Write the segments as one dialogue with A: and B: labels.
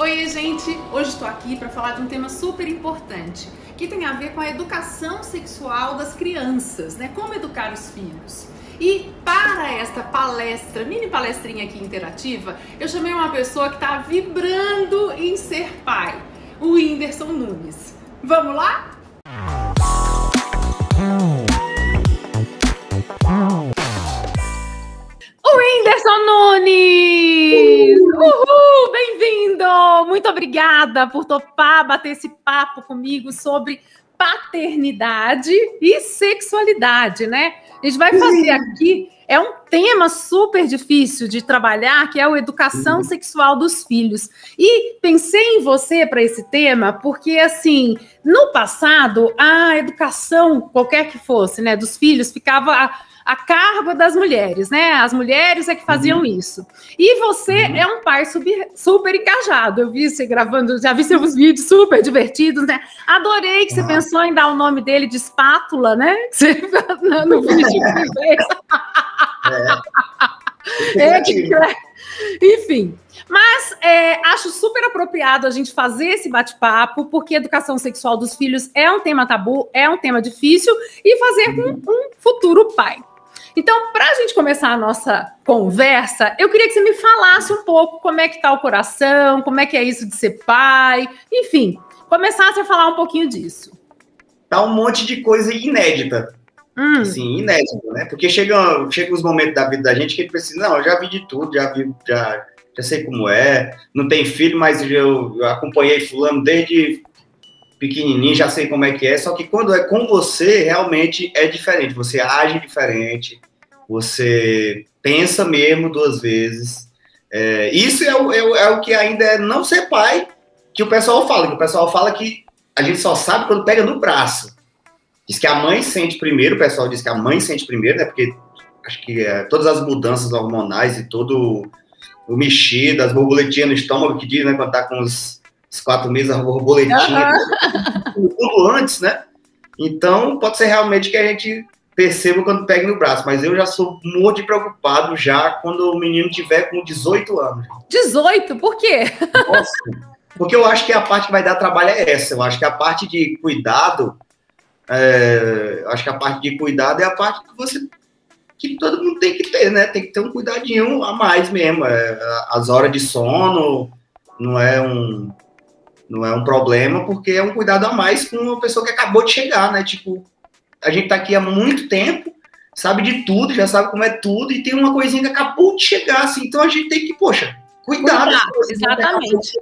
A: Oi, gente! Hoje estou aqui para falar de um tema super importante, que tem a ver com a educação sexual das crianças, né? Como educar os filhos. E para esta palestra, mini palestrinha aqui interativa, eu chamei uma pessoa que está vibrando em ser pai, o Whindersson Nunes. Vamos lá? O Whindersson Nunes! Uhul! Bem-vindo! Muito obrigada por topar bater esse papo comigo sobre paternidade e sexualidade, né? A gente vai fazer aqui, é um tema super difícil de trabalhar, que é a educação sexual dos filhos. E pensei em você para esse tema, porque, assim, no passado, a educação, qualquer que fosse, né, dos filhos, ficava a cargo das mulheres, né? As mulheres é que faziam isso. E você é um pai super engajado. Eu vi você gravando, já vi seus vídeos super divertidos, né? Adorei que você pensou em dar o nome dele de espátula, né? No vídeo que fez. Enfim, mas acho super apropriado a gente fazer esse bate-papo, porque a educação sexual dos filhos é um tema tabu, é um tema difícil, e fazer com um futuro pai. Então, para a gente começar a nossa conversa, eu queria que você me falasse um pouco como é que está o coração, como é que é isso de ser pai, enfim, começasse a falar um pouquinho disso.
B: Tá um monte de coisa inédita, assim, inédita, né? Porque chega os momentos da vida da gente que a gente precisa, não, eu já vi de tudo, já sei como é, não tem filho, mas eu acompanhei fulano desde pequenininho, já sei como é que é, só que quando é com você, realmente é diferente, você age diferente, você pensa mesmo duas vezes, isso é o que ainda é não ser pai, que o pessoal fala que a gente só sabe quando pega no braço, diz que a mãe sente primeiro, o pessoal diz que a mãe sente primeiro, né, porque acho que todas as mudanças hormonais e todo o mexido, as borboletinhas no estômago, que diz, né, quando tá com os 4 meses, a borboletinha, tudo antes, né? Então, pode ser realmente que a gente perceba quando pega no braço, mas eu já sou muito preocupado já quando o menino tiver com 18 anos.
A: 18? Por quê?
B: Nossa, porque eu acho que a parte que vai dar trabalho é essa, eu acho que a parte de cuidado, é a parte que todo mundo tem que ter, né? Tem que ter um cuidadinho a mais mesmo, as horas de sono não é um problema, porque é um cuidado a mais com uma pessoa que acabou de chegar, né? Tipo, a gente tá aqui há muito tempo, sabe de tudo, já sabe como é tudo, e tem uma coisinha que acabou de chegar, assim, então a gente tem que, cuidar.
A: Exatamente.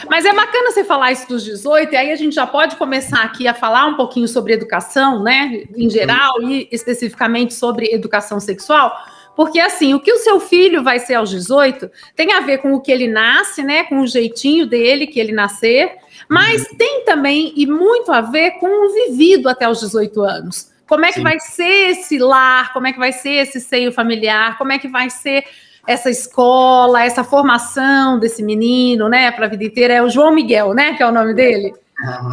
A: Mas é bacana você falar isso dos 18, e aí a gente já pode começar aqui a falar um pouquinho sobre educação, né, em geral, e especificamente sobre educação sexual, porque, assim, o que o seu filho vai ser aos 18 tem a ver com o que ele nasce, né? Com o jeitinho dele, que ele nascer, mas tem também e muito a ver com o vivido até os 18 anos. Como é que vai ser esse lar, como é que vai ser esse seio familiar, como é que vai ser essa escola, essa formação desse menino, né? Para a vida inteira. É o João Miguel, né? Que é o nome dele.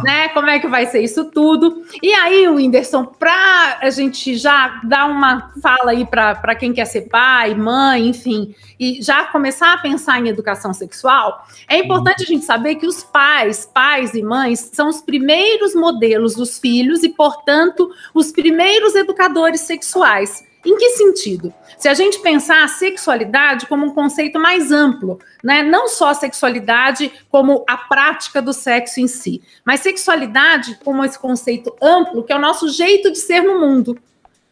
A: Né? Como é que vai ser isso tudo? E aí, Whindersson, para a gente já dar uma fala aí para quem quer ser pai, mãe, enfim, e já começar a pensar em educação sexual, é importante a gente saber que os pais e mães, são os primeiros modelos dos filhos e, portanto, os primeiros educadores sexuais. Em que sentido? Se a gente pensar a sexualidade como um conceito mais amplo, né? Não só a sexualidade como a prática do sexo em si, mas sexualidade como esse conceito amplo, que é o nosso jeito de ser no mundo.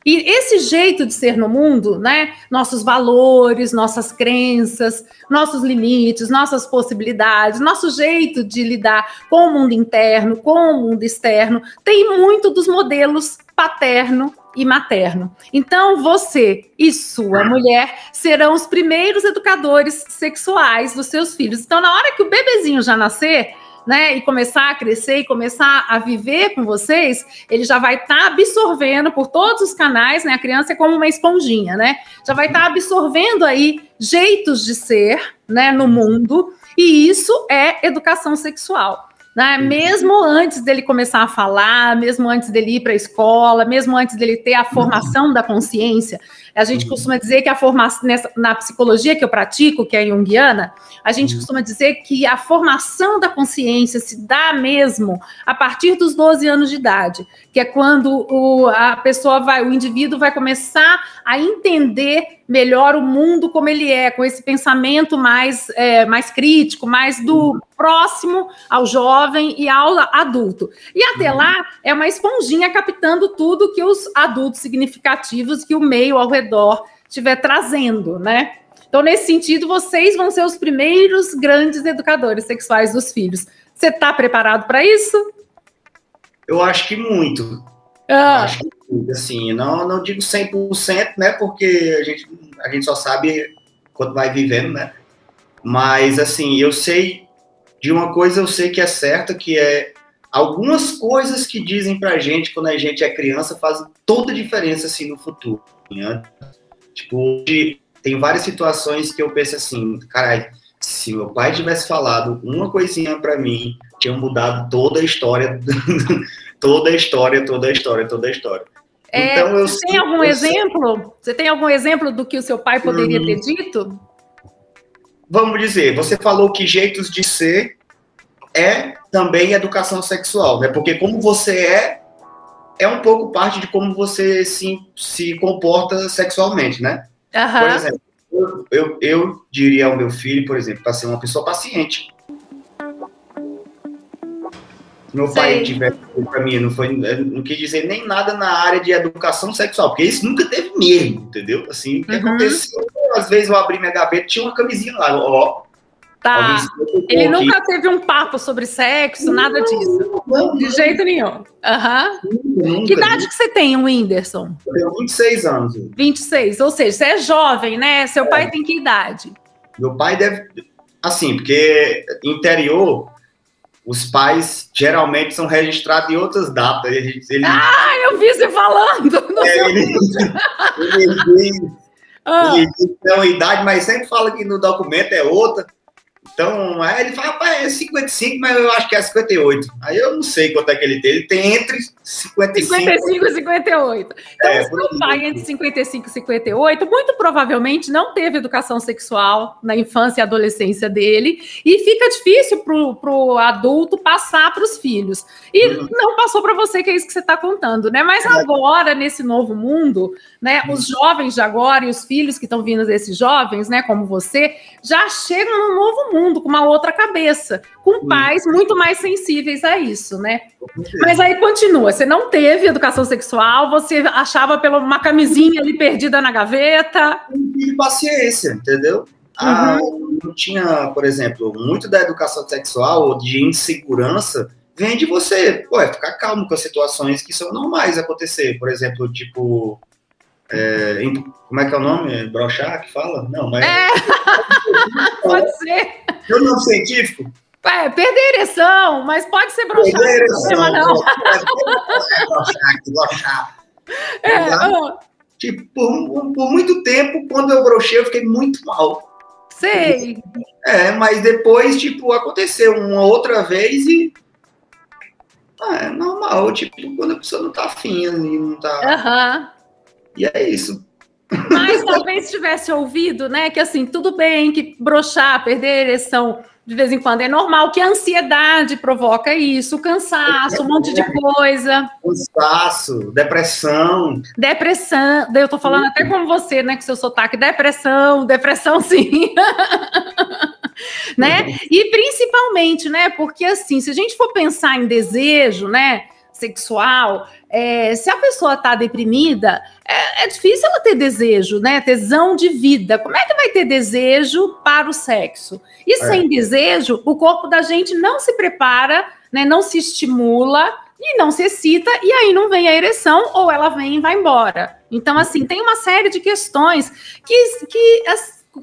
A: E esse jeito de ser no mundo, né? Nossos valores, nossas crenças, nossos limites, nossas possibilidades, nosso jeito de lidar com o mundo interno, com o mundo externo, tem muito dos modelos paterno e materno. Então, você e sua mulher serão os primeiros educadores sexuais dos seus filhos. Então, na hora que o bebezinho já nascer, né, e começar a crescer e começar a viver com vocês, ele já vai estar absorvendo por todos os canais, né? A criança é como uma esponjinha, né? Já vai estar absorvendo aí jeitos de ser, né, no mundo, e isso é educação sexual. Né? Mesmo antes dele começar a falar, mesmo antes dele ir para a escola, mesmo antes dele ter a formação da consciência, A gente costuma dizer que a formação, na psicologia que eu pratico, que é junguiana, a gente costuma dizer que a formação da consciência se dá mesmo a partir dos 12 anos de idade, que é quando o indivíduo vai começar a entender melhor o mundo como ele é, com esse pensamento mais crítico, mais do próximo ao jovem e ao adulto. E até lá é uma esponjinha captando tudo que os adultos significativos que o meio ao redor estiver trazendo, né? Então, nesse sentido, vocês vão ser os primeiros grandes educadores sexuais dos filhos. Você está preparado para isso?
B: Eu acho que muito. Acho que muito, assim, não digo 100%, né? Porque a gente só sabe quando vai vivendo, né? Mas, assim, eu sei de uma coisa, eu sei que é certa, que é algumas coisas que dizem pra gente quando a gente é criança fazem toda a diferença, assim, no futuro, né? Tipo, hoje tem várias situações que eu penso assim, caralho, se meu pai tivesse falado uma coisinha pra mim, tinha mudado toda a história, toda a história. Então,
A: você tem algum exemplo? Você tem algum exemplo do que o seu pai poderia ter dito?
B: Vamos dizer, você falou que jeitos de ser é também educação sexual, né? Porque como você é um pouco parte de como você se comporta sexualmente, né?
A: Uhum.
B: Por exemplo, eu diria ao meu filho, por exemplo, para ser uma pessoa paciente. Meu pai tivesse para mim, não quis dizer nem nada na área de educação sexual, porque isso nunca teve mesmo, entendeu? Assim, o que aconteceu, às vezes eu abri minha gaveta, tinha uma camisinha lá, ó.
A: Tá. Ele nunca teve um papo sobre sexo, nada disso. De jeito nenhum. Uhum. Que idade que você tem, Whindersson?
B: Eu tenho 26 anos.
A: 26, ou seja, você é jovem, né? Seu pai tem que idade?
B: Meu pai deve... Assim, porque interior, os pais geralmente são registrados em outras datas.
A: Eu vi você falando!
B: Ele tem uma idade, mas sempre fala que no documento é outra. Então, aí ele fala, rapaz, é 55, mas eu acho que é 58. Aí eu não sei quanto é que ele tem. Ele tem entre
A: 55 e 58. Então, o seu pai, entre 55 e 58, muito provavelmente não teve educação sexual na infância e adolescência dele, e fica difícil pro adulto passar para os filhos. E não passou para você, que é isso que você está contando, né? Mas agora, nesse novo mundo, né, os jovens de agora e os filhos que estão vindo desses jovens, né, como você, já chegam num novo mundo, com uma outra cabeça, com pais muito mais sensíveis a isso, né? Mas aí continua, você não teve educação sexual, você achava pela uma camisinha ali perdida na gaveta.
B: Não tive paciência, entendeu? Não tinha, por exemplo, muito da educação sexual ou de insegurança vem de você, ficar calmo com as situações que são normais acontecer. Por exemplo, tipo... como é que é o nome? Brochar que fala? Não, mas...
A: Pode ser.
B: É o nome científico?
A: Perder ereção, mas pode ser brochar.
B: Perder ereção.
A: Não.
B: Brochar. Tipo, por muito tempo, quando eu brochei, eu fiquei muito mal.
A: Sei.
B: Mas depois, tipo, aconteceu uma outra vez e... é normal, tipo, quando a pessoa não tá afim ali, não tá... E é isso.
A: Mas talvez tivesse ouvido, né, que assim, tudo bem que brochar, perder ereção de vez em quando é normal, que a ansiedade provoca isso, cansaço, um monte de coisa.
B: Cansaço, depressão.
A: Eu tô falando até com você, né, com seu sotaque, depressão sim. Né? E principalmente, né, porque assim, se a gente for pensar em desejo, né, sexual, se a pessoa está deprimida, é difícil ela ter desejo, né? Tesão de vida. Como é que vai ter desejo para o sexo? E sem desejo, o corpo da gente não se prepara, né? Não se estimula e não se excita, e aí não vem a ereção, ou ela vem e vai embora. Então, assim, tem uma série de questões que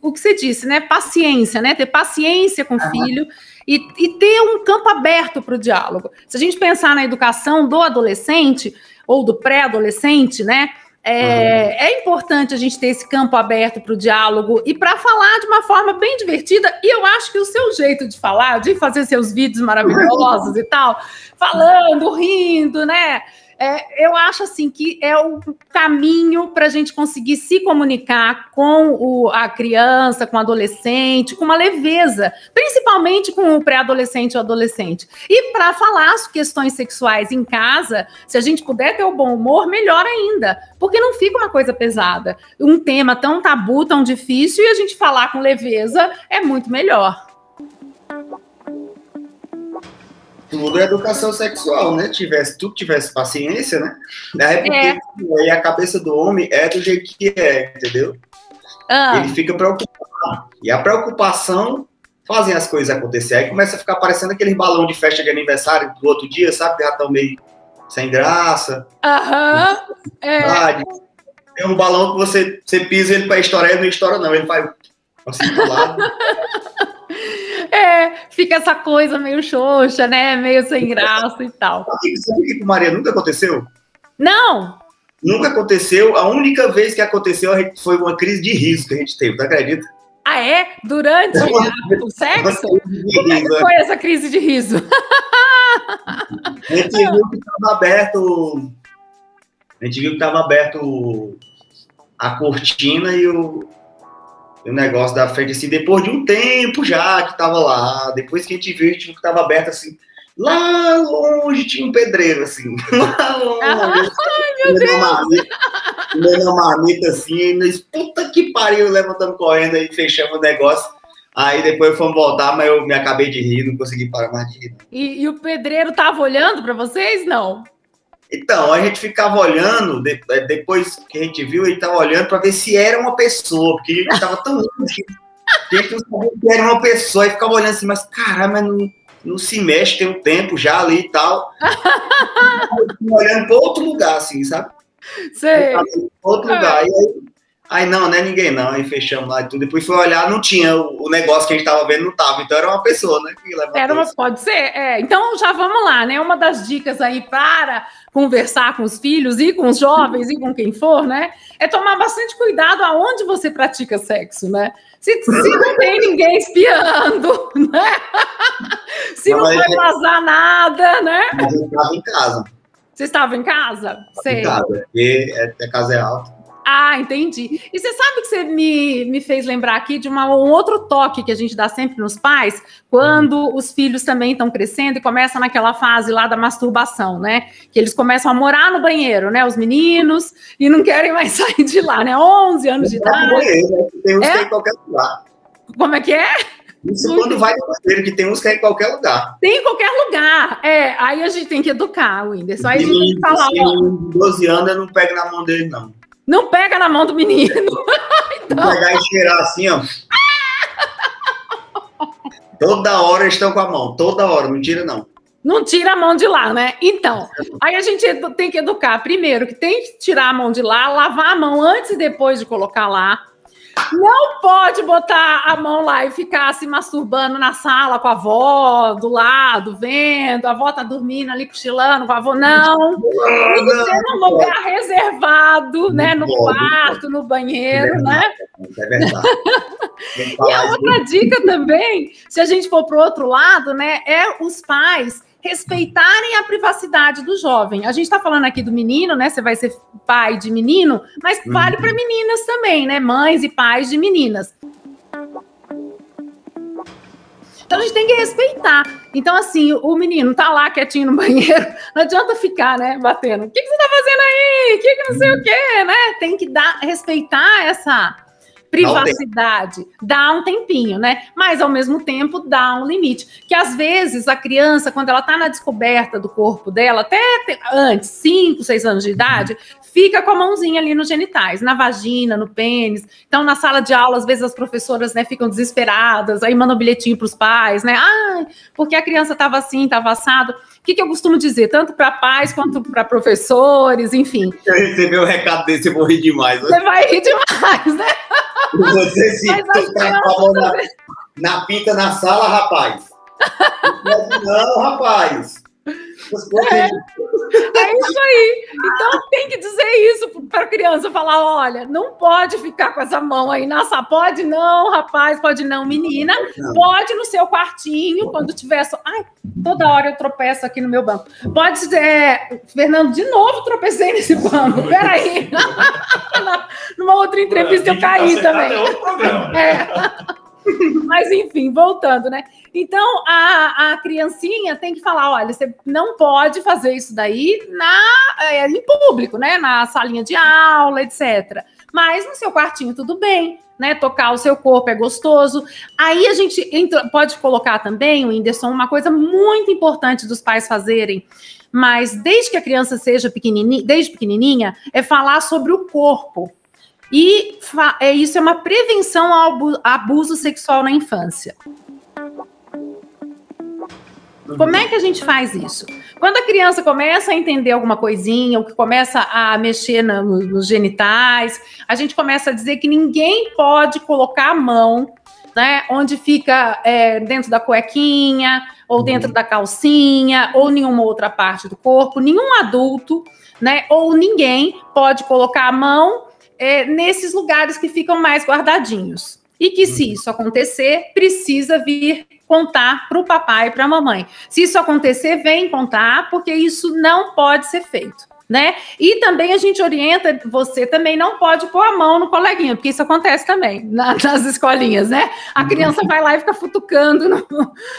A: o que você disse, né? Paciência, né? Ter paciência com o filho. E ter um campo aberto para o diálogo. Se a gente pensar na educação do adolescente ou do pré-adolescente, né, é importante a gente ter esse campo aberto para o diálogo e para falar de uma forma bem divertida. E eu acho que o seu jeito de falar, de fazer seus vídeos maravilhosos e tal, falando, rindo, né, Eu acho assim que é o caminho para a gente conseguir se comunicar com a criança, com o adolescente, com uma leveza, principalmente com o pré-adolescente ou adolescente. E para falar as questões sexuais em casa, se a gente puder ter o bom humor, melhor ainda, porque não fica uma coisa pesada. Um tema tão tabu, tão difícil, e a gente falar com leveza é muito melhor.
B: Tudo é educação sexual, né? Tudo tivesse paciência, né? Porque aí a cabeça do homem é do jeito que é, entendeu? Ele fica preocupado. E a preocupação fazem as coisas acontecer. Aí começa a ficar parecendo aquele balão de festa de aniversário do outro dia, sabe? Que já estão meio sem graça. Tem um balão que você pisa ele para estourar, ele não estoura, não. Ele faz assim pro lado.
A: Fica essa coisa meio xoxa, né? Meio sem graça e tal.
B: Sabe que com Maria nunca aconteceu?
A: Não!
B: Nunca aconteceu. A única vez que aconteceu foi uma crise de riso que a gente teve, tu acredita?
A: Ah, é? Durante o sexo? Como é que foi essa crise de riso?
B: A gente viu que estava aberto. A gente viu que estava aberto a cortina e o negócio da frente, assim, depois de um tempo já que tava lá, depois que a gente viu que tava aberto, assim, lá longe tinha um pedreiro, assim, lá longe. Ai, meu Deus! Meu marmita, assim, puta que pariu, levantando correndo, aí fechamos o negócio. Aí depois fomos voltar, mas eu me acabei de rir, não consegui parar mais de rir.
A: E o pedreiro tava olhando para vocês, não?
B: Então, a gente ficava olhando, depois que a gente viu, ele estava olhando para ver se era uma pessoa, porque ele estava tão lindo que a gente não sabia que era uma pessoa, e ficava olhando assim, mas caramba, não se mexe, tem um tempo já ali e tal. Olhando para outro lugar, assim, sabe?
A: Sei.
B: Outro lugar. E aí não é ninguém não, aí fechamos lá e tudo. Depois foi olhar, não tinha, o negócio que a gente estava vendo não estava, então era uma pessoa, né?
A: Pode ser, Então já vamos lá, né? Uma das dicas aí para conversar com os filhos e com os jovens e com quem for, né? É tomar bastante cuidado aonde você pratica sexo, né? Se não tem ninguém espiando, né? Se não vai vazar nada, né?
B: Mas eu estava em casa.
A: Você estava em casa? Sei.
B: Em casa, porque a casa é alta.
A: Ah, entendi. E você sabe que você me fez lembrar aqui de um outro toque que a gente dá sempre nos pais, quando os filhos também estão crescendo e começam naquela fase lá da masturbação, né? Que eles começam a morar no banheiro, né? Os meninos, e não querem mais sair de lá, né? 11 anos de idade.
B: Tem uns que é em qualquer lugar.
A: Como é que é?
B: Isso quando vai no banheiro, que tem uns que é em qualquer lugar.
A: Tem em qualquer lugar. Aí a gente tem que educar, Whindersson. Aí a gente tem que falar, ó.
B: 12 anos eu não pego na mão dele, não.
A: Não pega na mão do menino.
B: Então... Vou pegar e cheirar assim, ó. Toda hora eles estão com a mão. Toda hora, não tira, não.
A: Não tira a mão de lá, né? Então, aí a gente tem que educar. Primeiro, que tem que tirar a mão de lá, lavar a mão antes e depois de colocar lá. Não pode botar a mão lá e ficar se masturbando na sala com a avó, do lado, vendo, a avó tá dormindo ali, cochilando com a avó. Não. Tem que ser num lugar reservado, né? No quarto, no banheiro, né?
B: É verdade.
A: E a outra dica também, se a gente for para o outro lado, né? É os pais respeitarem a privacidade do jovem. A gente está falando aqui do menino, né? Você vai ser pai de menino, mas vale para meninas também, né? Mães e pais de meninas. Então a gente tem que respeitar. Então, assim, o menino tá lá quietinho no banheiro, não adianta ficar, né, batendo. O que você tá fazendo aí? Que não sei o quê, né? Tem que respeitar essa privacidade, dá um tempinho, né? Mas, ao mesmo tempo, dá um limite. Que, às vezes, a criança, quando ela tá na descoberta do corpo dela, até antes, 5, 6 anos de idade, fica com a mãozinha ali nos genitais, na vagina, no pênis. Então, na sala de aula, às vezes, as professoras, né, ficam desesperadas, aí mandam bilhetinho pros pais, né? Ah, porque a criança tava assim, tava assado. O que eu costumo dizer? Tanto para pais quanto para professores, enfim.
B: Se eu receber um recado desse, eu vou rir demais.
A: Você vai rir demais, né?
B: Você se tá na pinta na sala, rapaz. Não, rapaz.
A: É isso aí. Então tem que dizer isso para a criança, falar, olha, não pode ficar com essa mão aí na sala. Pode não, rapaz, pode não, menina. Não. Pode no seu quartinho, quando tiver só... Ai, Toda hora eu tropeço aqui no meu banco. Pode ser, Fernando, de novo tropecei nesse banco. Peraí. Numa outra entrevista eu caí também.
C: É outro programa.
A: Mas, enfim, voltando, né? Então, a criancinha tem que falar, olha, você não pode fazer isso daí em público, né? Na salinha de aula, etc. Mas no seu quartinho tudo bem, né? Tocar o seu corpo é gostoso. Aí a gente pode colocar também, Whindersson, uma coisa muito importante dos pais fazerem, mas desde que a criança seja pequenininha, é falar sobre o corpo. E isso é uma prevenção ao abuso sexual na infância. Como é que a gente faz isso? Quando a criança começa a entender alguma coisinha, ou que começa a mexer nos genitais, a gente começa a dizer que ninguém pode colocar a mão, né, onde fica dentro da cuequinha, ou dentro da calcinha, ou nenhuma outra parte do corpo, nenhum adulto, né, ou ninguém pode colocar a mão nesses lugares que ficam mais guardadinhos. E que, se isso acontecer, precisa vir contar para o papai e para a mamãe. Se isso acontecer, vem contar, porque isso não pode ser feito, né? E também a gente orienta, você também não pode pôr a mão no coleguinha, porque isso acontece também nas escolinhas, né? A criança vai lá e fica futucando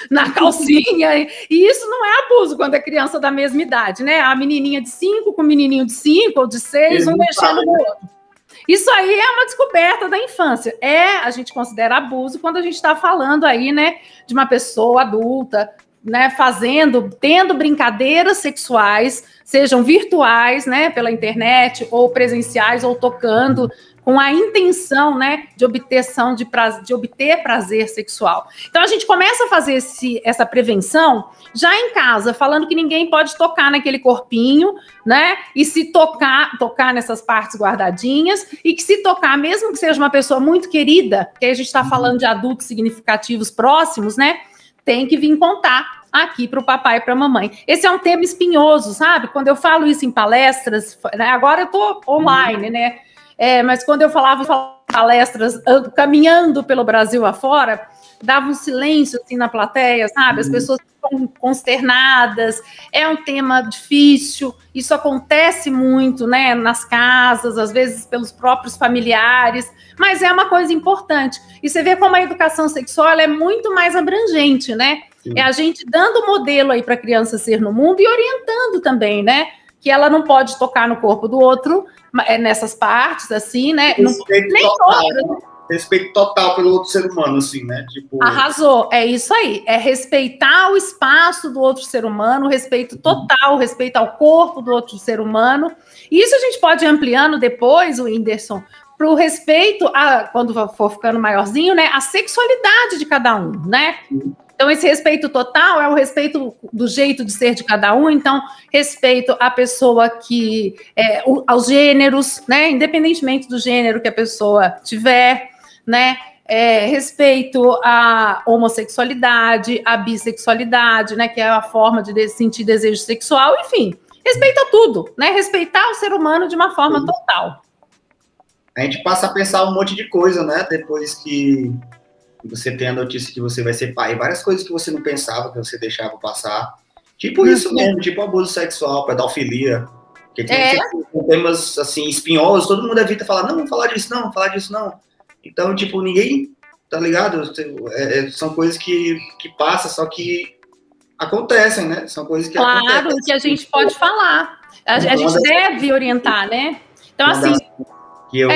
A: na calcinha, e isso não é abuso quando é criança da mesma idade, né? A menininha de 5 com o menininho de 5 ou de 6, um mexendo no outro. Isso aí é uma descoberta da infância. A gente considera abuso quando a gente está falando aí, né, de uma pessoa adulta, né, tendo brincadeiras sexuais, sejam virtuais, né, pela internet, ou presenciais, ou tocando, com a intenção, né, de obter prazer sexual. Então, a gente começa a fazer essa prevenção já em casa, falando que ninguém pode tocar naquele corpinho, né, e se tocar nessas partes guardadinhas, e que se tocar, mesmo que seja uma pessoa muito querida, que a gente está falando de adultos significativos próximos, né, tem que vir contar aqui para o papai e para a mamãe. Esse é um tema espinhoso, sabe? Quando eu falo isso em palestras, né, agora eu estou online, né, mas quando eu falava palestras caminhando pelo Brasil afora, dava um silêncio assim na plateia, sabe? As pessoas ficam consternadas, é um tema difícil, isso acontece muito, né, nas casas, às vezes pelos próprios familiares, mas é uma coisa importante. E você vê como a educação sexual ela é muito mais abrangente, né? Sim. É a gente dando modelo aí para a criança ser no mundo e orientando também, né? Que ela não pode tocar no corpo do outro, nessas partes, assim, né?
B: Respeito total pelo outro ser humano, assim, né? Tipo...
A: Arrasou, é isso aí. É respeitar o espaço do outro ser humano, respeito total, respeito ao corpo do outro ser humano. E isso a gente pode ir ampliando depois, o Whindersson, para o respeito, quando for ficando maiorzinho, né? A sexualidade de cada um, né? Então, esse respeito total é o respeito do jeito de ser de cada um. Então, respeito à pessoa aos gêneros, né? Independentemente do gênero que a pessoa tiver, né? Respeito à homossexualidade, à bissexualidade, né? Que é a forma de sentir desejo sexual, enfim. Respeita tudo, né? Respeitar o ser humano de uma forma total.
B: A gente passa a pensar um monte de coisa, né? Depois que você tem a notícia que você vai ser pai, várias coisas que você não pensava, que você deixava passar. Tipo isso mesmo, tipo abuso sexual, pedofilia. Que são temas, assim, espinhosos, todo mundo evita falar, não, vamos falar disso não. Então, tipo, ninguém, tá ligado? São coisas que passam, só que acontecem, né? São coisas que acontecem.
A: Claro, que a gente pode falar. A gente deve orientar, né? Então, assim...
B: Que eu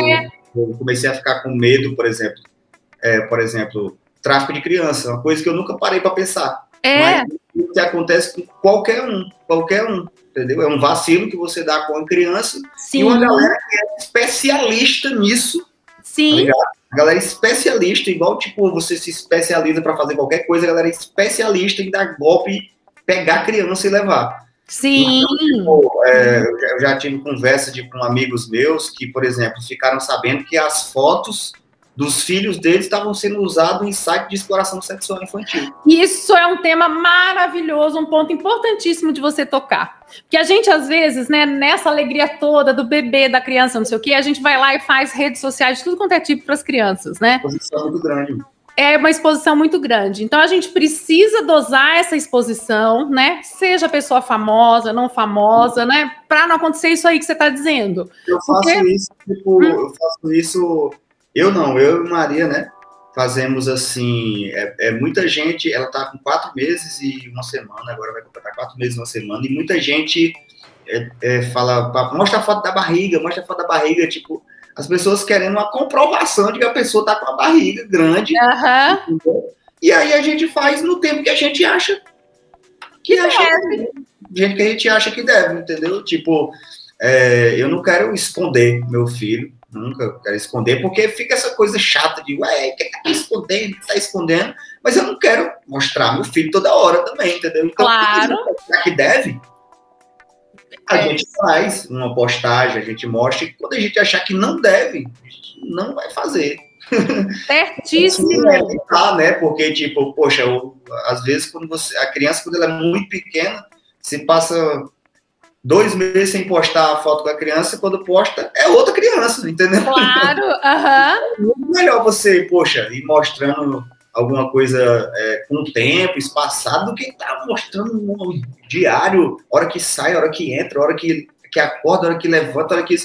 B: comecei a ficar com medo, por exemplo, tráfico de criança, uma coisa que eu nunca parei para pensar. Mas o que acontece com qualquer um, entendeu? É um vacilo que você dá com a criança. Sim. E uma galera que é especialista nisso.
A: Sim.
B: Tá, a galera é especialista, igual, tipo, você se especializa para fazer qualquer coisa, a galera é especialista em dar golpe, pegar a criança e levar.
A: Sim.
B: Então, tipo, eu já tive conversa com amigos meus que, por exemplo, ficaram sabendo que as fotos dos filhos deles estavam sendo usados em site de exploração sexual infantil.
A: Isso é um tema maravilhoso, um ponto importantíssimo de você tocar. Porque a gente, às vezes, né, nessa alegria toda do bebê, da criança, não sei o quê, a gente vai lá e faz redes sociais de tudo quanto é tipo para as crianças, né?
B: Uma exposição muito grande.
A: é uma exposição muito grande. Então, a gente precisa dosar essa exposição, né? Seja pessoa famosa, não famosa, né? Para não acontecer isso aí que você está dizendo.
B: Eu faço isso, tipo, eu faço isso... Eu e Maria, né? Fazemos assim... muita gente, ela tá com 4 meses e 1 semana, agora vai completar 4 meses e 1 semana, e muita gente fala, mostra a foto da barriga, tipo... As pessoas querendo uma comprovação de que a pessoa está com a barriga grande.
A: Uhum.
B: E aí a gente faz no tempo que a gente acha que deve, entendeu? Tipo, eu não quero esconder meu filho, nunca quero esconder, porque fica essa coisa chata de, o que tá escondendo, tá escondendo, mas eu não quero mostrar meu filho toda hora também, entendeu? Então,
A: claro.
B: Que deve, a gente faz uma postagem, a gente mostra, e quando a gente achar que não deve, a gente não vai fazer.
A: Certíssimo.
B: Né? Porque, tipo, poxa, às vezes a criança, quando ela é muito pequena, se passa 2 meses sem postar a foto com a criança, e quando posta, é outra criança, entendeu?
A: Claro,
B: É muito melhor você, poxa, ir mostrando alguma coisa com o tempo, espaçado, do que estar mostrando um diário, hora que sai, hora que entra, hora que acorda, hora que levanta, hora que...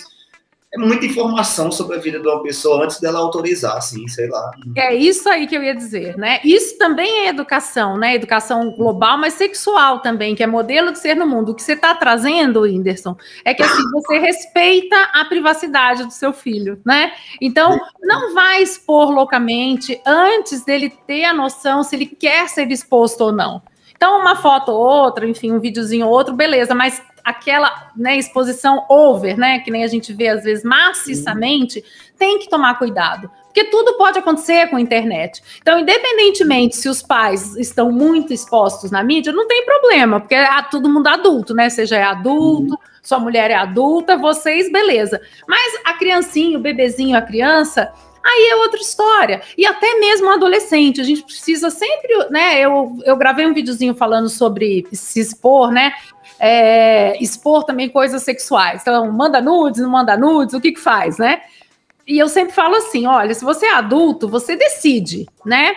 B: É muita informação sobre a vida de uma pessoa antes dela autorizar, assim, sei lá.
A: É isso aí que eu ia dizer, né? Isso também é educação, né? Educação global, mas sexual também, que é modelo de ser no mundo. O que você está trazendo, Whindersson, é que assim, você respeita a privacidade do seu filho, né? Então, não vai expor loucamente antes dele ter a noção se ele quer ser exposto ou não. Então, uma foto ou outra, enfim, um videozinho ou outro, beleza, mas aquela, né, exposição over, né, que nem a gente vê às vezes maciçamente, tem que tomar cuidado, porque tudo pode acontecer com a internet. Então, independentemente se os pais estão muito expostos na mídia, não tem problema, porque é todo mundo adulto, né, você já é adulto, sua mulher é adulta, vocês, beleza. Mas a criancinha, o bebezinho, a criança... Aí é outra história. E até mesmo um adolescente, a gente precisa sempre, né? Eu gravei um videozinho falando sobre se expor, né? Expor também coisas sexuais. Então, manda nudes, não manda nudes, o que faz, né? E eu sempre falo assim, olha, se você é adulto, você decide, né?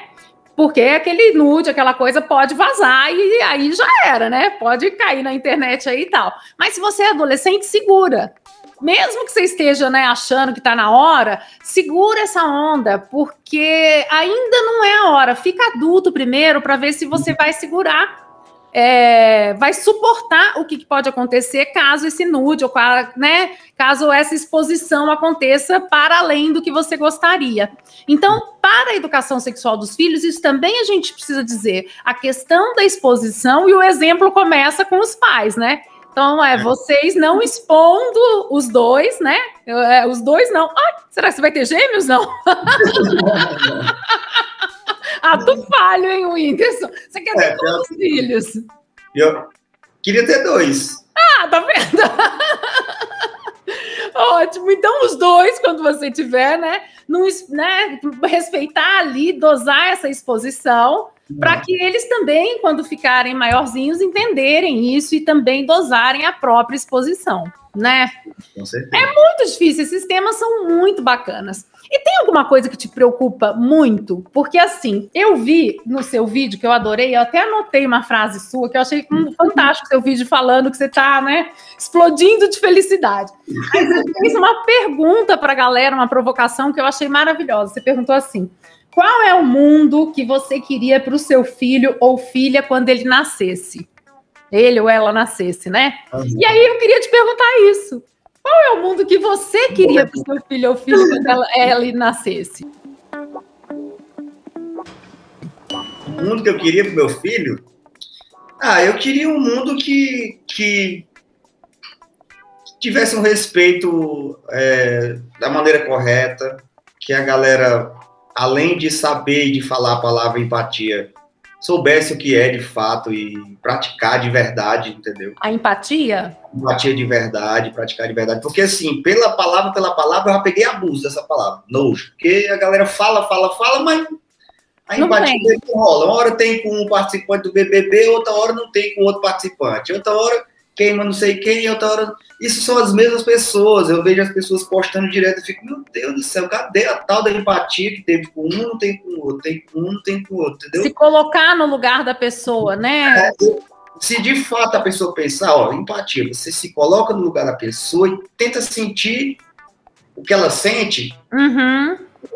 A: Porque aquele nude, aquela coisa pode vazar e aí já era, né? Pode cair na internet aí e tal. Mas se você é adolescente, segura. Mesmo que você esteja, né, achando que está na hora, segura essa onda, porque ainda não é a hora. Fica adulto primeiro para ver se você vai segurar, vai suportar o que pode acontecer caso esse nude, ou né, caso essa exposição aconteça para além do que você gostaria. Então, para a educação sexual dos filhos, isso também a gente precisa dizer. A questão da exposição e o exemplo começa com os pais, né? Então, vocês não expondo os dois, né? Os dois não. Será que você vai ter gêmeos? Não. Tu falho, hein, Whindersson? Você quer ter quantos filhos?
B: Eu queria ter 2.
A: Tá vendo? Ótimo. Então, os dois, quando você tiver, né? Respeitar ali, dosar essa exposição, para que eles também, quando ficarem maiorzinhos, entenderem isso e também dosarem a própria exposição, né?
B: Com certeza.
A: É muito difícil, esses temas são muito bacanas. E tem alguma coisa que te preocupa muito? Porque, assim, eu vi no seu vídeo, que eu adorei, eu até anotei uma frase sua, que eu achei fantástico, seu vídeo falando que você tá, né, explodindo de felicidade. Aí você fez uma pergunta para a galera, uma provocação que eu achei maravilhosa. Você perguntou assim: qual é o mundo que você queria para o seu filho ou filha quando ele nascesse? Ele ou ela nascesse, né? E aí eu queria te perguntar isso. Qual é o mundo que você queria para o seu filho ou filha quando ele nascesse?
B: O mundo que eu queria para o meu filho? Eu queria um mundo que tivesse um respeito da maneira correta, que a galera, além de saber e de falar a palavra empatia, soubesse o que é de fato e praticar de verdade, entendeu?
A: A empatia?
B: Empatia de verdade, praticar de verdade. Porque, assim, pela palavra, eu já peguei abuso dessa palavra, nojo. Porque a galera fala, mas a empatia não rola. Uma hora tem com um participante do BBB, outra hora não tem com outro participante. Outra hora queima não sei quem, e outra hora... Isso são as mesmas pessoas. Eu vejo as pessoas postando direto e fico, meu Deus do céu, cadê a tal da empatia que teve com um, não tem com o outro, tem com um, não tem com o outro, entendeu?
A: Se colocar no lugar da pessoa, né?
B: Se de fato a pessoa pensar, ó, empatia, você se coloca no lugar da pessoa e tenta sentir o que ela sente,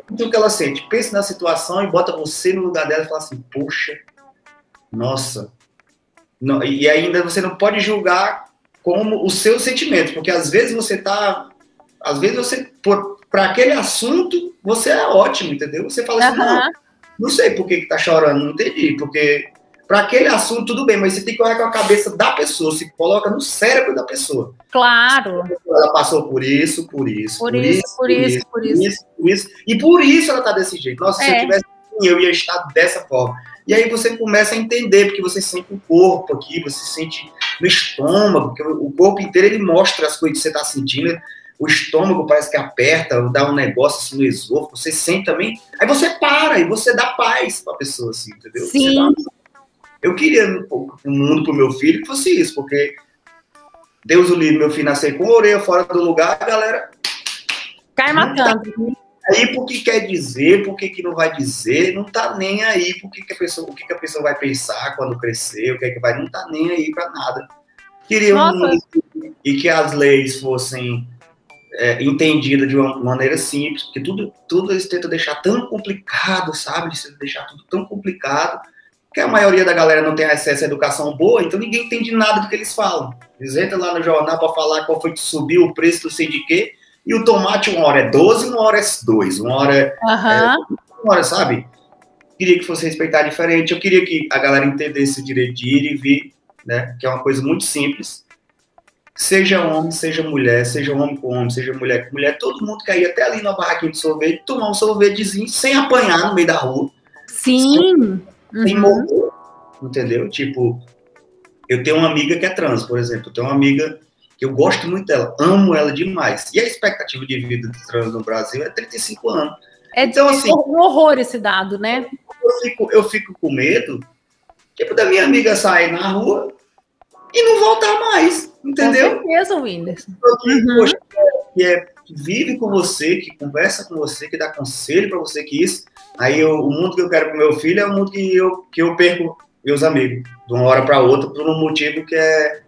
B: o que ela sente. Pense na situação e bota você no lugar dela e fala assim, poxa, nossa. Não, e ainda você não pode julgar como os seus sentimentos, porque às vezes você para aquele assunto, você é ótimo, entendeu? Você fala assim, não sei por que tá chorando, não entendi, porque para aquele assunto tudo bem, mas você tem que olhar com a cabeça da pessoa, se coloca no cérebro da pessoa.
A: Claro.
B: Ela passou por isso, e por isso ela tá desse jeito. Nossa, se eu tivesse assim, eu ia estar dessa forma. E aí você começa a entender, porque você sente o corpo aqui, você sente no estômago, porque o corpo inteiro ele mostra as coisas que você está sentindo. O estômago parece que aperta, dá um negócio assim no esôfago, você sente também. Aí você para e você dá paz para a pessoa, assim, entendeu?
A: Sim.
B: Eu queria um mundo para o meu filho que fosse isso, porque Deus o livre, meu filho nascer com a orelha fora do lugar, a galera
A: cai matando.
B: Aí por que quer dizer, por que não vai dizer, não tá nem aí, o que a pessoa vai pensar quando crescer, o que é que vai, não tá nem aí para nada. Queria um mundo e que as leis fossem entendidas de uma maneira simples, porque tudo eles tentam deixar tão complicado, sabe? Eles tentam deixar tudo tão complicado, que a maioria da galera não tem acesso à educação boa, então ninguém entende nada do que eles falam. Eles entram lá no jornal para falar qual foi que subiu o preço do sei de quê, e o tomate uma hora é 12, uma hora é 2, uma hora sabe? Queria que fosse respeitar diferente, eu queria que a galera entendesse o direito de ir e vir, né? Que é uma coisa muito simples. Seja homem, seja mulher, seja homem com homem, seja mulher com mulher, todo mundo quer ir até ali na barraquinha de sorvete, tomar um sorvetezinho sem apanhar no meio da rua.
A: Sim.
B: Sem morrer, entendeu? Tipo, eu tenho uma amiga que é trans, por exemplo, eu tenho uma amiga que eu gosto muito dela, amo ela demais. E a expectativa de vida do trans no Brasil é 35 anos.
A: Então, assim, um horror esse dado, né?
B: Eu fico com medo, tipo, da minha amiga sair na rua e não voltar mais, entendeu?
A: Com certeza, Whindersson.
B: Poxa, que vive com você, que conversa com você, que dá conselho para você, que isso. Aí o mundo que eu quero pro meu filho é o mundo que eu perco meus amigos, de uma hora para outra, por um motivo que é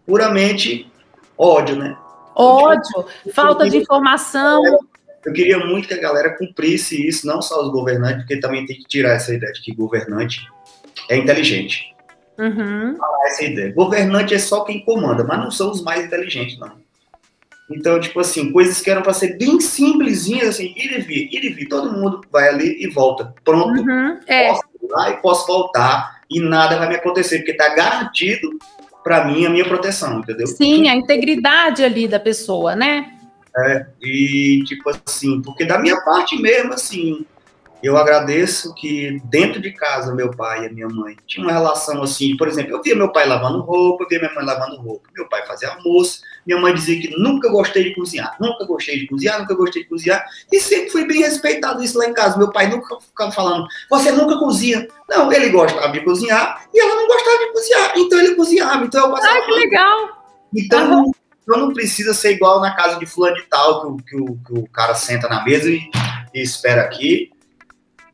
B: puramente ódio, né?
A: Ódio, falta de informação.
B: Eu queria muito que a galera cumprisse isso, não só os governantes, porque também tem que tirar essa ideia de que governante é inteligente. Essa ideia. Governante é só quem comanda, mas não são os mais inteligentes, não. Então, tipo assim, coisas que eram para ser bem simplesinhas, assim, ir e vir, todo mundo vai ali e volta. Pronto, posso ir lá e posso voltar, e nada vai me acontecer, porque tá garantido para mim a minha proteção, entendeu?
A: Sim, a integridade ali da pessoa, né?
B: E tipo assim, porque da minha parte mesmo, assim, eu agradeço que dentro de casa, meu pai e a minha mãe tinham uma relação assim, por exemplo, eu via meu pai lavando roupa, eu via minha mãe lavando roupa, meu pai fazia almoço, minha mãe dizia que nunca gostei de cozinhar, e sempre fui bem respeitado isso lá em casa, meu pai nunca ficava falando, você nunca cozinha, não, ele gostava de cozinhar, e ela não gostava de cozinhar, então ele cozinhava, então eu passava...
A: Ai, que legal!
B: Então, não precisa ser igual na casa de fulano de tal, que o cara senta na mesa e espera aqui,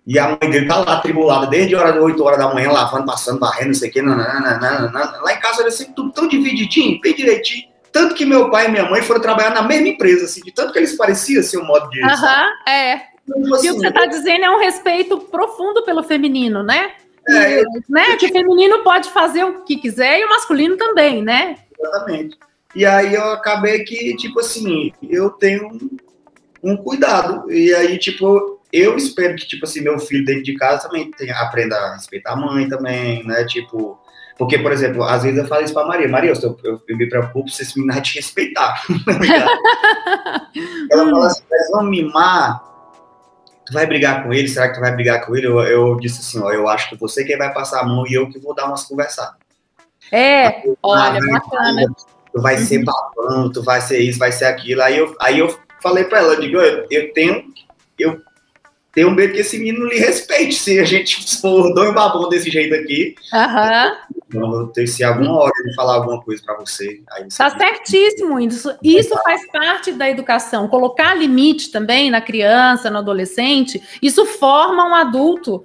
B: e a mãe dele tá lá, tribulada, desde 8 horas da manhã, lavando, passando, varrendo, não sei o que, lá em casa era sempre tudo tão divididinho, bem direitinho, tanto que meu pai e minha mãe foram trabalhar na mesma empresa, assim, de tanto que eles pareciam, assim, o modo de...
A: Então, assim, e o que você tá dizendo é um respeito profundo pelo feminino, né? Que o feminino pode fazer o que quiser e o masculino também, né?
B: Exatamente. E aí eu acabei que, tipo assim, eu tenho um cuidado, e aí, tipo... Eu espero que, tipo assim, meu filho dentro de casa também aprenda a respeitar a mãe também, né? Tipo, porque, por exemplo, às vezes eu falo isso pra Maria. Maria, eu me preocupo se esse menino vai te respeitar. Ela fala assim, mas vamos mimar, tu vai brigar com ele? Será que tu vai brigar com ele? Eu disse assim, ó, eu acho que você que vai passar a mão e eu que vou dar umas conversadas.
A: Olha, bacana.
B: Tu vai ser babão, tu vai ser isso, vai ser aquilo. Aí eu falei pra ela, eu digo, tenho medo que esse menino lhe respeite. Se a gente for dois babão desse jeito aqui, eu vou ter se alguma hora ele falar alguma coisa para você.
A: Tá certíssimo, isso faz parte da educação. Colocar limite também na criança, no adolescente, isso forma um adulto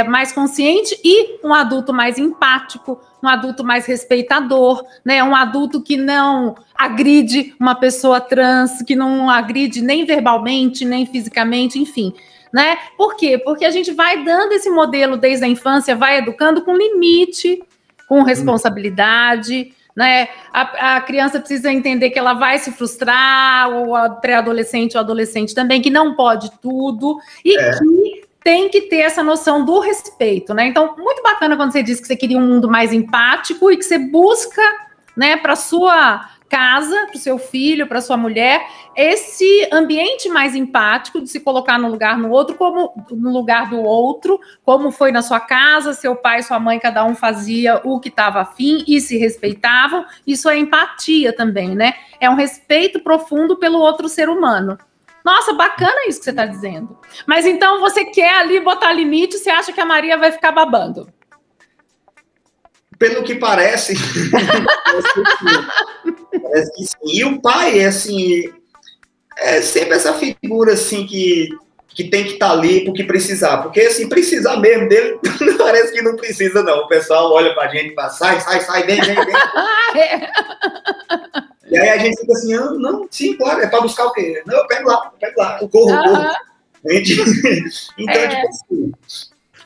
A: mais consciente e um adulto mais empático, um adulto mais respeitador, né? Um adulto que não agride uma pessoa trans, que não agride nem verbalmente, nem fisicamente, enfim. Né? Por quê? Porque a gente vai dando esse modelo desde a infância, vai educando com limite, com responsabilidade, né? A criança precisa entender que ela vai se frustrar, ou a pré-adolescente ou adolescente também, que não pode tudo, e que tem que ter essa noção do respeito, né? Então, muito bacana quando você diz que você queria um mundo mais empático e que você busca, né, para sua casa, para o seu filho, para sua mulher, esse ambiente mais empático de se colocar no lugar no outro, como no lugar do outro, como foi na sua casa, seu pai, sua mãe, cada um fazia o que estava afim e se respeitavam. Isso é empatia também, né? É um respeito profundo pelo outro ser humano. Nossa, bacana isso que você está dizendo. Mas então você quer ali botar limite, você acha que a Maria vai ficar babando?
B: Pelo que parece, parece que sim. E o pai, assim, é sempre essa figura, assim, que tem que estar ali porque precisar. Porque, assim, precisar mesmo dele, parece que não precisa, não. O pessoal olha pra gente e fala, sai, vem. E aí a gente fica assim, não, sim, claro, é pra buscar o quê? Não, eu pego lá, eu corro. Então, tipo assim...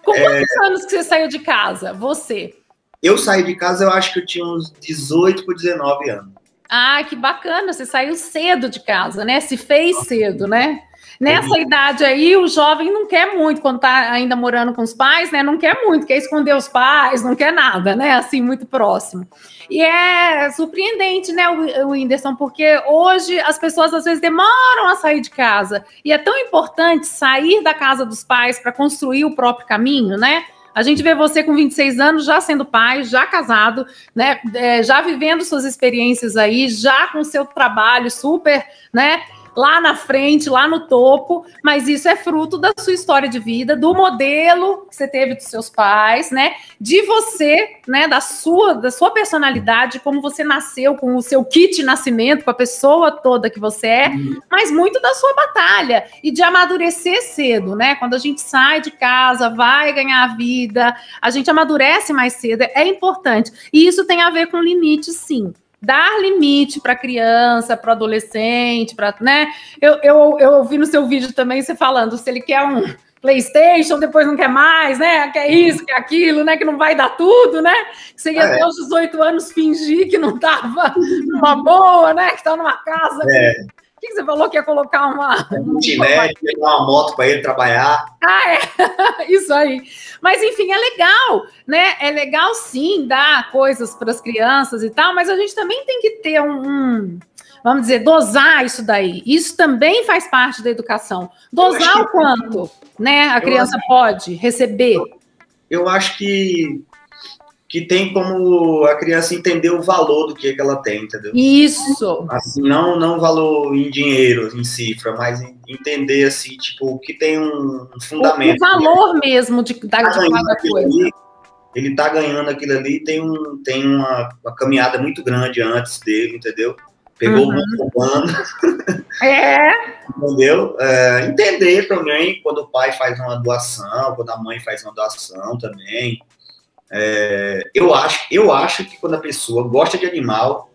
A: Com quantos anos que você saiu de casa, você?
B: Eu saí de casa, eu acho que eu tinha uns 18 por 19 anos.
A: Ah, que bacana, você saiu cedo de casa, né? Se fez cedo, né? Nessa idade aí, o jovem não quer muito, quando tá ainda morando com os pais, né? Não quer muito, quer esconder os pais, não quer nada, né? Assim, muito próximo. E é surpreendente, né, o Whindersson, porque hoje as pessoas às vezes demoram a sair de casa. E é tão importante sair da casa dos pais para construir o próprio caminho, né? A gente vê você com 26 anos, já sendo pai, já casado, né? Já vivendo suas experiências aí, já com seu trabalho super, né? Lá na frente, lá no topo, mas isso é fruto da sua história de vida, do modelo que você teve dos seus pais, né? De você, né? Da sua personalidade, como você nasceu, com o seu kit de nascimento, com a pessoa toda que você é, mas muito da sua batalha e de amadurecer cedo, né? Quando a gente sai de casa, vai ganhar a vida, a gente amadurece mais cedo, é importante. E isso tem a ver com limite, sim. Dar limite para criança, para adolescente, para, né? Eu ouvi no seu vídeo também você falando se ele quer um PlayStation, depois não quer mais, né? Quer isso, quer aquilo, né? Que não vai dar tudo, né? Que você ia até os 18 anos fingir que não estava numa boa, né? Que estava numa casa. O que você falou que ia colocar uma
B: moto para ele trabalhar?
A: Isso aí. Mas, enfim, é legal, né? É legal, sim, dar coisas para as crianças e tal, mas a gente também tem que ter vamos dizer, dosar isso daí. Isso também faz parte da educação. Dosar o quanto, né, a criança pode receber.
B: Eu acho que tem como a criança entender o valor do que ela tem, entendeu?
A: Isso.
B: Assim, não valor em dinheiro, em cifra, mas entender, assim, tipo, que tem um fundamento.
A: O valor mesmo de cada coisa.
B: Ele tá ganhando aquilo ali, tem uma caminhada muito grande antes dele, entendeu? Pegou o mundo urbano. Entendeu? Entender também quando o pai faz uma doação, quando a mãe faz uma doação também. Eu acho que quando a pessoa gosta de animal,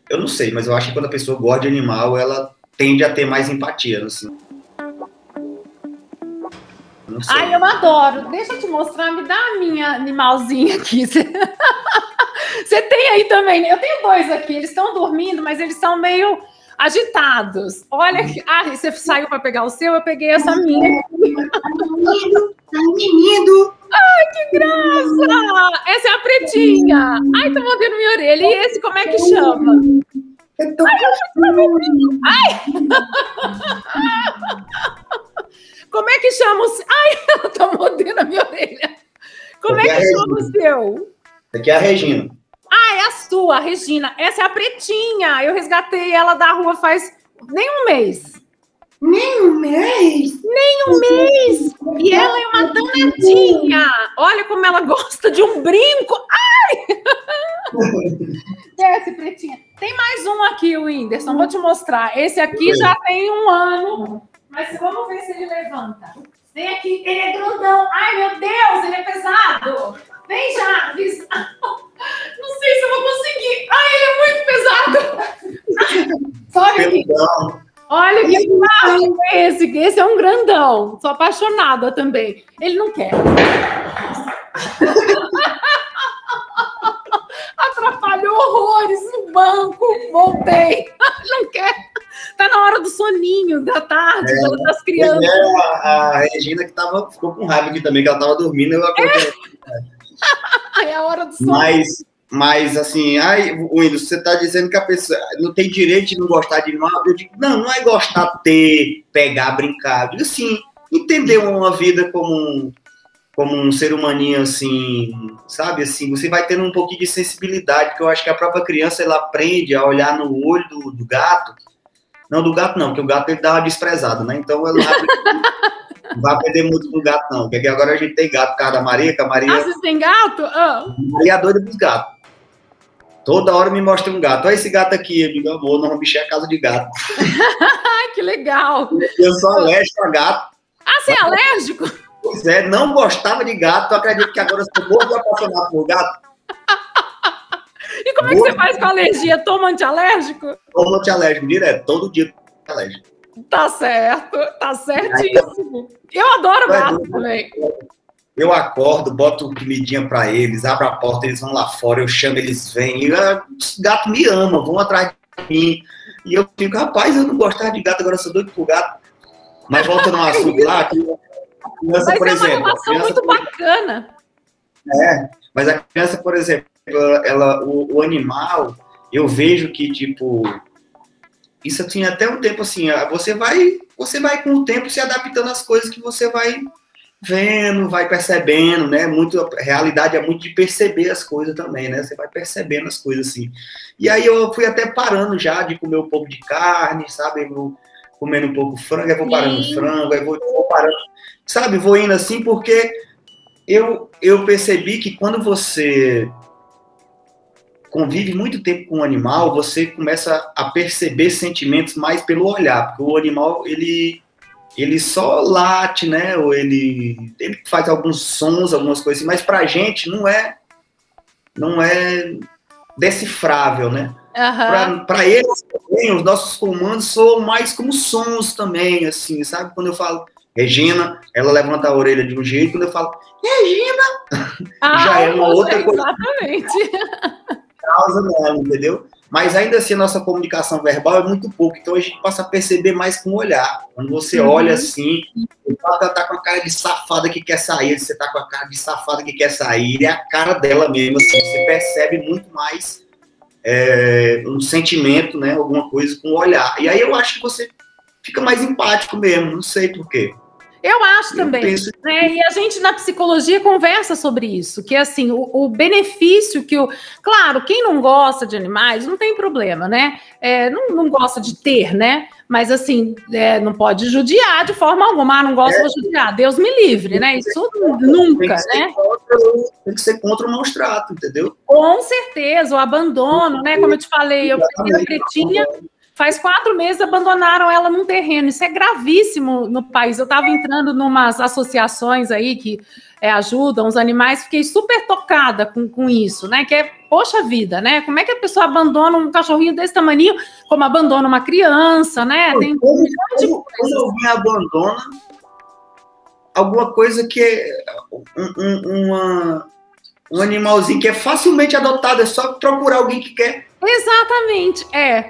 B: eu não sei, mas eu acho que quando a pessoa gosta de animal, ela tende a ter mais empatia, assim.
A: Ai, eu adoro. Deixa eu te mostrar, me dá a minha animalzinha aqui. Você tem aí também, né? Eu tenho dois aqui, eles estão dormindo, mas eles são meio agitados. Olha, você saiu para pegar o seu, eu peguei essa minha.
B: Menino!
A: Ai, que graça! Essa é a pretinha. Ai, tô mordendo minha orelha. E esse, como é que chama? Como é que chama o seu? Ai, ela tá mordendo a minha orelha. Como é que chama o seu?
B: Aqui é a Regina.
A: É a sua, a Regina. Essa é a pretinha. Eu resgatei ela da rua faz nem um mês.
B: Nem um mês?
A: Nem um mês! E ela é uma danadinha! Olha como ela gosta de um brinco! Ai! Desce, pretinha. Tem mais um aqui, o Whindersson. Vou te mostrar. Esse aqui já tem 1 ano. Mas vamos ver se ele levanta. Vem aqui, ele é grandão. Ai, meu Deus, ele é pesado. Vem já. Não sei se eu vou conseguir. Ai, ele é muito pesado. Sobe aqui. Olha que macho é esse. Esse é um grandão. Sou apaixonada também. Ele não quer. Atrapalhou horrores no banco. Voltei. Não quer. Tá na hora do soninho da tarde, das crianças.
B: A Regina que ficou com raiva aqui também, que ela tava dormindo. Eu acordei.
A: É a hora do sono.
B: Mas assim, Whindersson, você tá dizendo que a pessoa não tem direito de não gostar de animal? Eu digo, não é gostar, pegar, brincar. Eu digo assim, entender uma vida como um ser humaninho, assim, sabe? Assim, você vai tendo um pouquinho de sensibilidade, porque eu acho que a própria criança, ela aprende a olhar no olho do gato. Não, do gato não, porque o gato ele dá uma desprezada, né? Então ela não vai aprender muito com o gato, não. Porque agora a gente tem gato por causa da Maria, que a Maria...
A: Ah, vocês têm gato?
B: Maria é doida dos gatos. Toda hora me mostra um gato. Olha esse gato aqui. Eu digo, amor, não vamos mexer a casa de gato.
A: Que legal.
B: Eu sou alérgico a gato.
A: Ah, você é alérgico?
B: Pois é, não gostava de gato. Eu acredito que agora eu sou muito apaixonado por gato.
A: E como é que você faz com a alergia? Toma antialérgico?
B: Toma antialérgico direto. Todo dia alérgico.
A: Tá certo. Tá certíssimo. Eu adoro gato também.
B: Eu acordo, boto comidinha pra eles, abro a porta, eles vão lá fora, eu chamo, eles vêm. E os gatos me amam, vão atrás de mim. E eu fico, rapaz, eu não gostava de gato, agora eu sou doido por gato. Mas voltando ao assunto lá, que a criança, por exemplo...
A: É uma relação muito bacana.
B: Mas a criança, por exemplo, o animal, eu vejo que, tipo... Isso assim, até um tempo assim, você vai com o tempo se adaptando às coisas que você vai vendo, vai percebendo, né? A realidade é muito de perceber as coisas também, né? Você vai percebendo as coisas assim. E aí eu fui até parando já de comer um pouco de carne, sabe? Eu vou comendo um pouco de frango, aí vou parando no frango, aí vou parando, sabe? Vou indo assim porque eu percebi que quando você convive muito tempo com o animal, você começa a perceber sentimentos mais pelo olhar, porque o animal, ele só late, né? Ou ele faz alguns sons, algumas coisas assim, mas pra gente não é decifrável, né?
A: Uhum.
B: Para eles também, os nossos comandos soam mais como sons também, assim, sabe? Quando eu falo Regina, ela levanta a orelha de um jeito, quando eu falo Regina, já é uma outra coisa.
A: Exatamente.
B: Causa nela, entendeu? Mas ainda assim a nossa comunicação verbal é muito pouco, então a gente passa a perceber mais com o olhar. Quando você olha assim, ela tá com a cara de safada que quer sair, você tá com a cara de safada que quer sair, é a cara dela mesmo, assim, você percebe muito mais um sentimento, né, alguma coisa com o olhar. E aí eu acho que você fica mais empático mesmo, não sei por quê.
A: Eu acho também, né? E a gente na psicologia conversa sobre isso, que assim, o benefício que Claro, quem não gosta de animais não tem problema, né? Não gosta de ter, né? Mas assim, não pode judiar de forma alguma. Não gosta de judiar, Deus me livre, né? Isso nunca, né?
B: Tem que ser contra o maus trato, entendeu?
A: Com certeza, o abandono, né? Como eu te falei, eu peguei a Pretinha... Faz 4 meses abandonaram ela num terreno. Isso é gravíssimo no país. Eu estava entrando em umas associações aí que ajudam os animais. Fiquei super tocada com isso, né? Que poxa vida, né? Como é que a pessoa abandona um cachorrinho desse tamanho, como abandona uma criança, né? Tem
B: quando alguém abandona alguma coisa que é um animalzinho que é facilmente adotado, é só procurar alguém que quer.
A: Exatamente,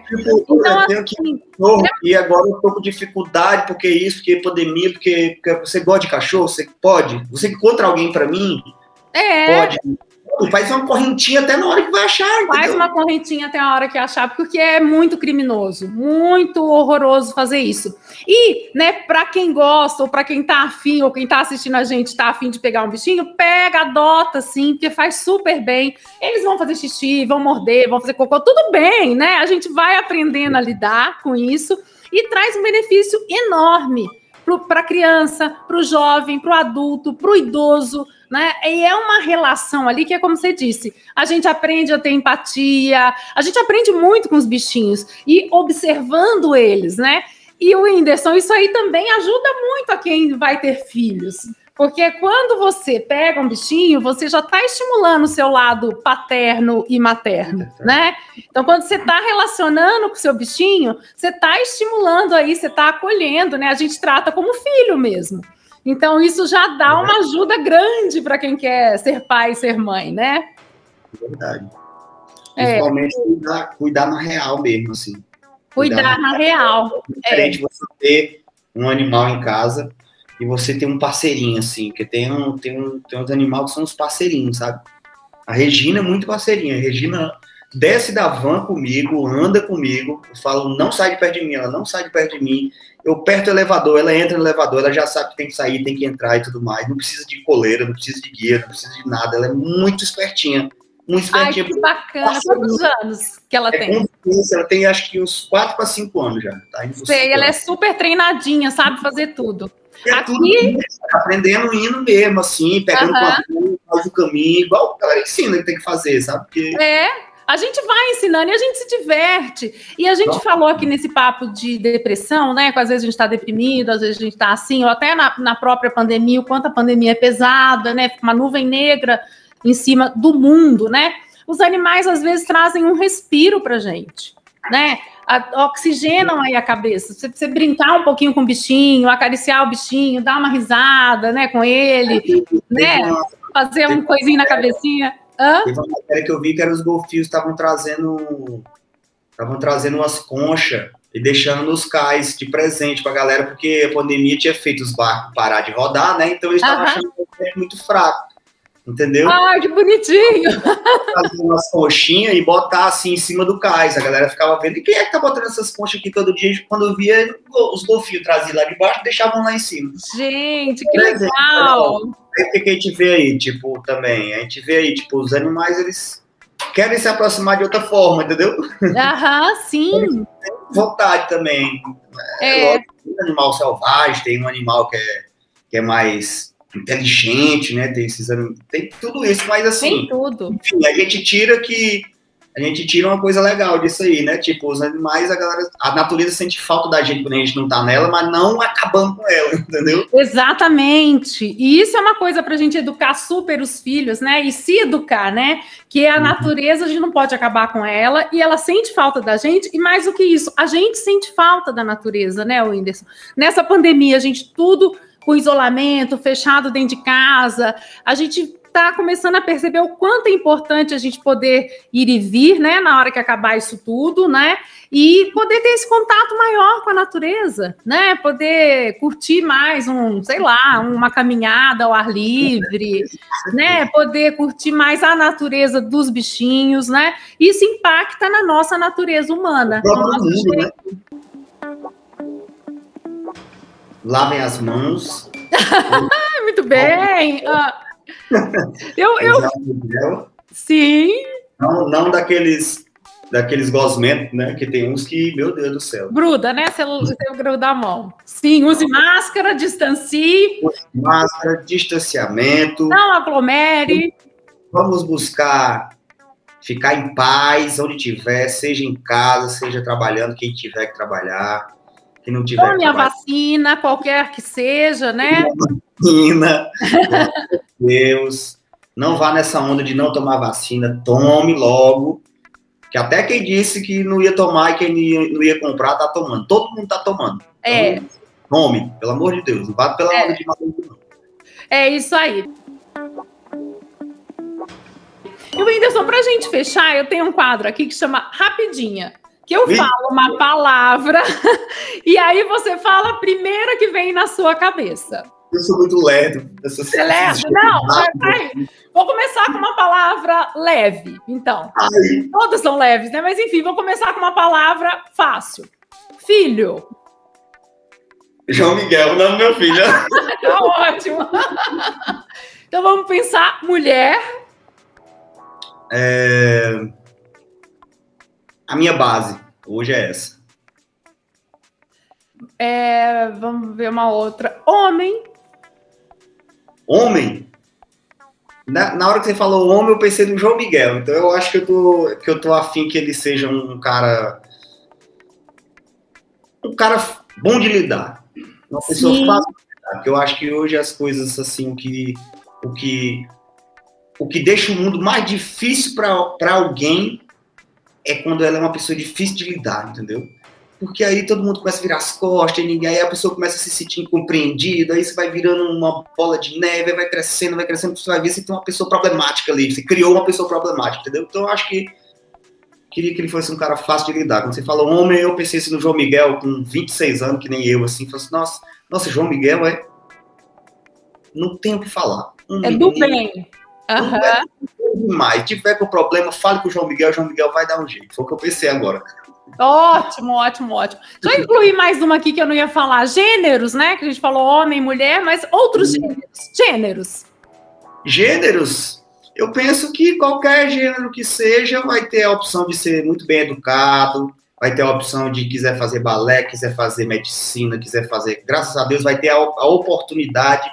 B: Tipo, então, eu tenho aqui cachorro e agora eu tô com dificuldade, porque isso, porque pandemia, porque você gosta de cachorro, você pode? Você encontra alguém para mim? Pode. Faz uma correntinha até na hora que vai achar, entendeu?
A: Faz uma correntinha até a hora que achar, porque é muito criminoso, muito horroroso fazer isso. E, né, para quem gosta, ou para quem tá afim, ou quem tá assistindo a gente tá afim de pegar um bichinho, pega, adota, sim, porque faz super bem. Eles vão fazer xixi, vão morder, vão fazer cocô, tudo bem, né? A gente vai aprendendo a lidar com isso. e traz um benefício enorme para a criança, para o jovem, para o adulto, para o idoso, né? E é uma relação ali que é como você disse, a gente aprende a ter empatia, a gente aprende muito com os bichinhos e observando eles, né? E o Whindersson, isso aí também ajuda muito a quem vai ter filhos. Porque quando você pega um bichinho, você já está estimulando o seu lado paterno e materno, né? Então, quando você está relacionando com o seu bichinho, você está estimulando aí, você está acolhendo, né? A gente trata como filho mesmo. Então, isso já dá uma ajuda grande para quem quer ser pai e ser mãe, né?
B: Verdade. Principalmente cuidar na real mesmo, assim.
A: Cuidar na real.
B: É diferente você ter um animal em casa e você tem um parceirinho, assim, porque tem uns animais que são os parceirinhos, sabe? A Regina é muito parceirinha. A Regina desce da van comigo, anda comigo, eu falo, não sai de perto de mim, ela não sai de perto de mim, eu aperto o elevador, ela entra no elevador, ela já sabe que tem que sair, tem que entrar e tudo mais, não precisa de coleira, não precisa de guia, não precisa de nada, ela é muito espertinha. Muito espertinha.
A: Ai, que bacana. Quantos anos que ela tem?
B: Ela tem, acho que uns 4 para 5 anos já. Tá?
A: Sei, ela é super treinadinha, sabe fazer tudo.
B: Aqui... aprendendo indo mesmo, assim, pegando faz o caminho, igual ela ensina que tem que fazer, sabe? Porque...
A: a gente vai ensinando e a gente se diverte. E a gente falou aqui nesse papo de depressão, né? Que às vezes a gente está deprimido, às vezes a gente está assim, ou até na própria pandemia, o quanto a pandemia é pesada, né? Uma nuvem negra em cima do mundo, né? Os animais, às vezes, trazem um respiro pra gente, né? Oxigenam aí a cabeça. Você brincar um pouquinho com o bichinho, acariciar o bichinho, dar uma risada, né, com ele, né? Fazer uma coisinha na cabecinha.
B: Teve uma matéria que eu vi que era os golfinhos estavam trazendo umas conchas e deixando nos cais de presente pra galera, porque a pandemia tinha feito os barcos parar de rodar, né? Então eles estavam achando que era muito fraco. Entendeu?
A: Ai, que bonitinho!
B: Fazer umas conchinhas e botar assim em cima do cais. A galera ficava vendo. E quem é que tá botando essas conchas aqui todo dia? Quando eu via, os golfinhos traziam lá de baixo e deixavam lá em cima.
A: Gente, que legal!
B: O que a gente vê aí, tipo, também? A gente vê aí, tipo, os animais, eles querem se aproximar de outra forma, entendeu?
A: Sim.
B: Tem vontade também. Lógico, tem um animal selvagem, tem um animal que é mais inteligente, né? Tem tudo isso, mas assim,
A: tem tudo.
B: Enfim, a gente tira uma coisa legal disso aí, né? Tipo, os animais, a natureza sente falta da gente quando a gente não tá nela, mas não acabando com ela, entendeu?
A: Exatamente. E isso é uma coisa pra gente educar super os filhos, né? E se educar, né? Que a natureza, a gente não pode acabar com ela, e ela sente falta da gente, e mais do que isso, a gente sente falta da natureza, né, Whindersson? Nessa pandemia, a gente tudo com isolamento, fechado dentro de casa, a gente está começando a perceber o quanto é importante a gente poder ir e vir, né, na hora que acabar isso tudo, né, e poder ter esse contato maior com a natureza, né, poder curtir mais uma caminhada ao ar livre, né, poder curtir mais a natureza dos bichinhos, né, isso impacta na nossa natureza humana.
B: Né? Lavem as mãos.
A: Muito bem. Sim.
B: Não daqueles gosmentos, né? Que tem uns que, meu Deus do céu.
A: Gruda, né? Você gruda a mão. Sim, use máscara, distancie.
B: Use máscara, distanciamento.
A: Não aglomere.
B: Vamos buscar ficar em paz, onde tiver, seja em casa, seja trabalhando, quem tiver que trabalhar. Que não tiver
A: tome a vacina, qualquer que seja, né?
B: Vacina, Deus, não vá nessa onda de não tomar vacina, tome logo, que até quem disse que não ia tomar e quem não ia comprar tá tomando, todo mundo tá tomando. Então, tome, pelo amor de Deus, não vá pela onda de maluco, não.
A: É isso aí. E Whindersson, pra gente fechar, eu tenho um quadro aqui que chama Rapidinha. Que eu falo uma palavra e aí você fala a primeira que vem na sua cabeça.
B: Eu sou muito lerdo.
A: Você é lerdo? Não, peraí. Vou começar com uma palavra leve, então. Todas são leves, né? Mas enfim, vou começar com uma palavra fácil. Filho.
B: João Miguel, o nome do meu filho.
A: Tá ótimo. Então vamos pensar mulher.
B: A minha base hoje é essa.
A: Vamos ver uma outra. Homem.
B: Homem? Na hora que você falou homem, eu pensei no João Miguel. Então eu acho que eu tô afim que ele seja um cara bom de lidar. Uma pessoa fácil de lidar. Porque eu acho que hoje as coisas, assim, o que deixa o mundo mais difícil para alguém é quando ela é uma pessoa difícil de lidar, entendeu? Porque aí todo mundo começa a virar as costas, aí a pessoa começa a se sentir incompreendida, aí você vai virando uma bola de neve, vai crescendo, você vai ver se tem uma pessoa problemática ali, você criou uma pessoa problemática, entendeu? Então eu acho que queria que ele fosse um cara fácil de lidar. Quando você falou homem, eu pensei assim no João Miguel, com 26 anos, que nem eu, assim, falei assim, nossa, João Miguel não tem o que falar.
A: Do bem.
B: Demais. Se tiver com problema, fale com o João Miguel vai dar um jeito. Foi o que eu pensei agora.
A: Ótimo. Deixa eu incluir mais uma aqui que eu não ia falar. Gêneros, né? Que a gente falou homem, mulher, mas outros gêneros.
B: Gêneros? Eu penso que qualquer gênero que seja vai ter a opção de ser muito bem educado, vai ter a opção de quiser fazer balé, quiser fazer medicina, quiser fazer... Graças a Deus vai ter a oportunidade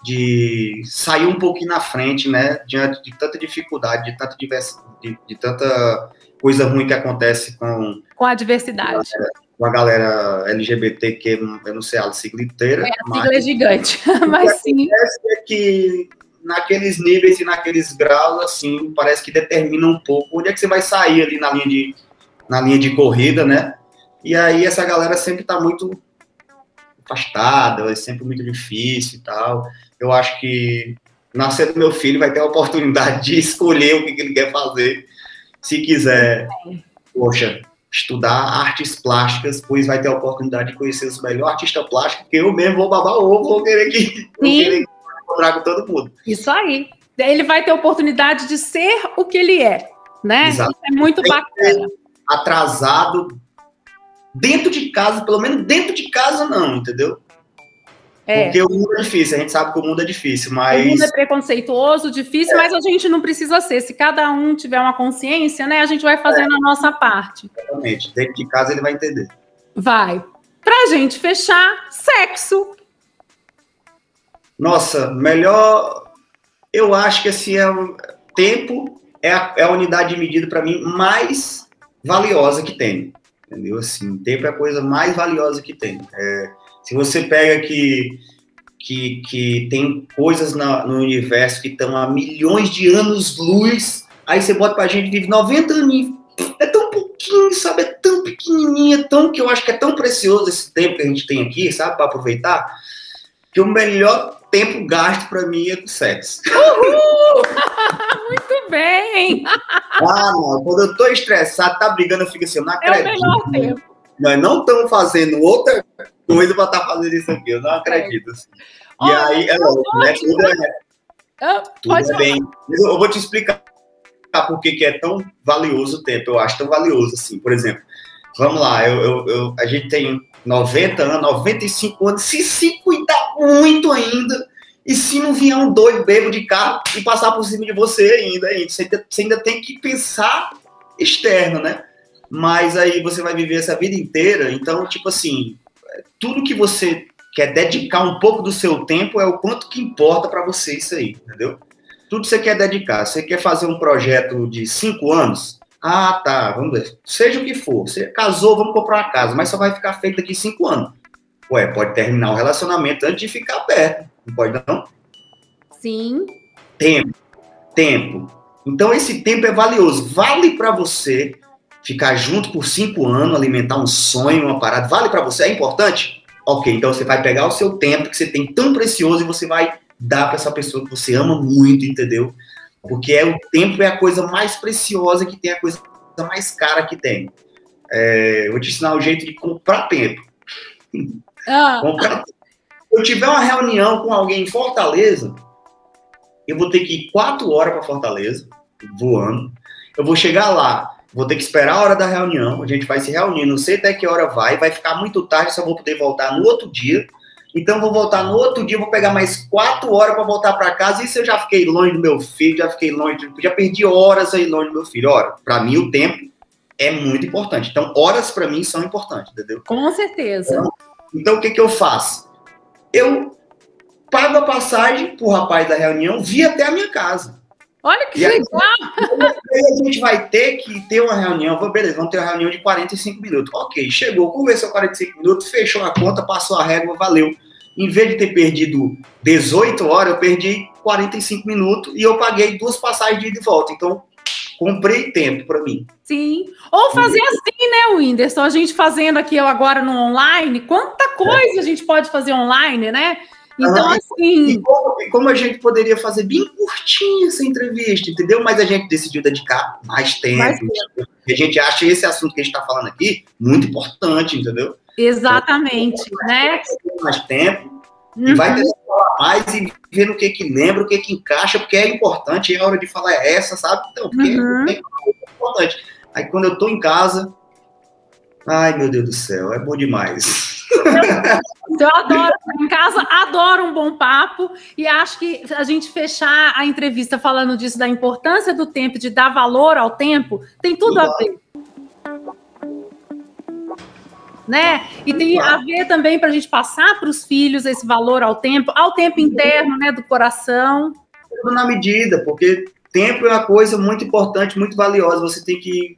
B: de sair um pouquinho na frente, né? Diante de tanta dificuldade, de tanta coisa ruim que acontece com
A: a diversidade.
B: Com a galera LGBT, que eu não sei a sigla inteira.
A: A sigla é gigante, mas sim.
B: É que naqueles níveis e naqueles graus, assim, parece que determina um pouco onde é que você vai sair ali na linha de corrida, né? E aí essa galera sempre tá muito afastada, é sempre muito difícil e tal. Eu acho que nascendo meu filho vai ter a oportunidade de escolher o que ele quer fazer. Se quiser, estudar artes plásticas, pois vai ter a oportunidade de conhecer os melhores artistas plásticos, porque eu mesmo vou babar ovo, vou querer encontrar com todo mundo.
A: Isso aí. Ele vai ter a oportunidade de ser o que ele é, né?
B: Exato.
A: Isso é muito bacana.
B: Atrasado dentro de casa, pelo menos dentro de casa não, entendeu? Porque o mundo é difícil, a gente sabe que o mundo é difícil, mas...
A: O mundo é preconceituoso, difícil, mas a gente não precisa ser. Se cada um tiver uma consciência, né, a gente vai fazendo a nossa parte.
B: Exatamente. Dentro de casa ele vai entender.
A: Vai. Pra gente fechar, sexo.
B: Nossa, melhor... Eu acho que esse tempo é a unidade de medida, para mim, mais valiosa que tem. Entendeu? Assim, tempo é a coisa mais valiosa que tem. Se você pega que tem coisas no universo que estão a milhões de anos-luz, aí você bota pra gente vive 90 aninhos. É tão pouquinho, sabe? É tão pequenininho, que eu acho que é tão precioso esse tempo que a gente tem aqui, sabe? Para aproveitar, que o melhor tempo gasto para mim é com sexo.
A: Uhul! Muito bem!
B: Não. Quando eu tô estressado, tá brigando, eu fico assim, eu não acredito.
A: É o melhor tempo.
B: Nós não estamos fazendo outra coisa para estar fazendo isso aqui, eu não acredito. Assim. E aí, tudo é bem. Eu vou te explicar por que é tão valioso o tempo, eu acho tão valioso, assim. Por exemplo, vamos lá, a gente tem 90 anos, 95 anos, se cuidar muito ainda, e se não vier um doido bêbado de carro e passar por cima de você ainda, você ainda tem que pensar externo, né? Mas aí você vai viver essa vida inteira, então, tipo assim, tudo que você quer dedicar um pouco do seu tempo é o quanto que importa para você isso aí, entendeu? Tudo que você quer dedicar. Você quer fazer um projeto de 5 anos? Tá, vamos ver. Seja o que for. Você casou, vamos comprar uma casa, mas só vai ficar feito daqui 5 anos. Pode terminar o relacionamento antes de ficar perto. Não pode, não?
A: Sim.
B: Tempo. Então, esse tempo é valioso. Vale para você ficar junto por 5 anos, alimentar um sonho, uma parada. Vale para você? É importante? Ok, então você vai pegar o seu tempo que você tem tão precioso e você vai dar para essa pessoa que você ama muito, entendeu? Porque o tempo é a coisa mais preciosa que tem, a coisa mais cara que tem. Eu vou te ensinar o jeito de comprar tempo. Comprar tempo. Se eu tiver uma reunião com alguém em Fortaleza, eu vou ter que ir 4 horas para Fortaleza, voando. Eu vou chegar lá, vou ter que esperar a hora da reunião, a gente vai se reunir, não sei até que hora vai ficar muito tarde, só vou poder voltar no outro dia. Então, vou voltar no outro dia, vou pegar mais 4 horas para voltar para casa. E se eu já fiquei longe do meu filho, já perdi horas aí longe do meu filho. Para mim, o tempo é muito importante. Então, horas para mim são importantes, entendeu?
A: Com certeza.
B: Então, o que eu faço? Eu pago a passagem pro rapaz da reunião, vir até a minha casa.
A: Olha que legal!
B: Aí a gente vai ter que ter uma reunião, beleza, vamos ter uma reunião de 45 minutos. Ok, chegou, conversou 45 minutos, fechou a conta, passou a régua, valeu. Em vez de ter perdido 18 horas, eu perdi 45 minutos e eu paguei 2 passagens de ida e volta. Então, comprei tempo para mim.
A: Sim. Ou fazer assim, né, Whindersson? A gente fazendo aqui agora no online, quanta coisa a gente pode fazer online, né? Então, assim...
B: E como a gente poderia fazer bem curtinho essa entrevista, entendeu? Mas a gente decidiu dedicar mais tempo. E a gente acha esse assunto que a gente está falando aqui muito importante, entendeu?
A: Exatamente, então, né?
B: Mais tempo, e vai ter que falar mais e ver no que lembra, o que encaixa, porque é importante, a hora de falar é essa, sabe? Então, porque é importante. Aí, quando eu tô em casa, ai, meu Deus do céu, é bom demais.
A: Eu adoro estar em casa, adoro um bom papo, e acho que a gente fechar a entrevista falando disso, da importância do tempo, de dar valor ao tempo, tem tudo a ver. Né? E tem a ver também para a gente passar para os filhos esse valor ao tempo interno, né, do coração.
B: Tudo na medida, porque tempo é uma coisa muito importante, muito valiosa, você tem que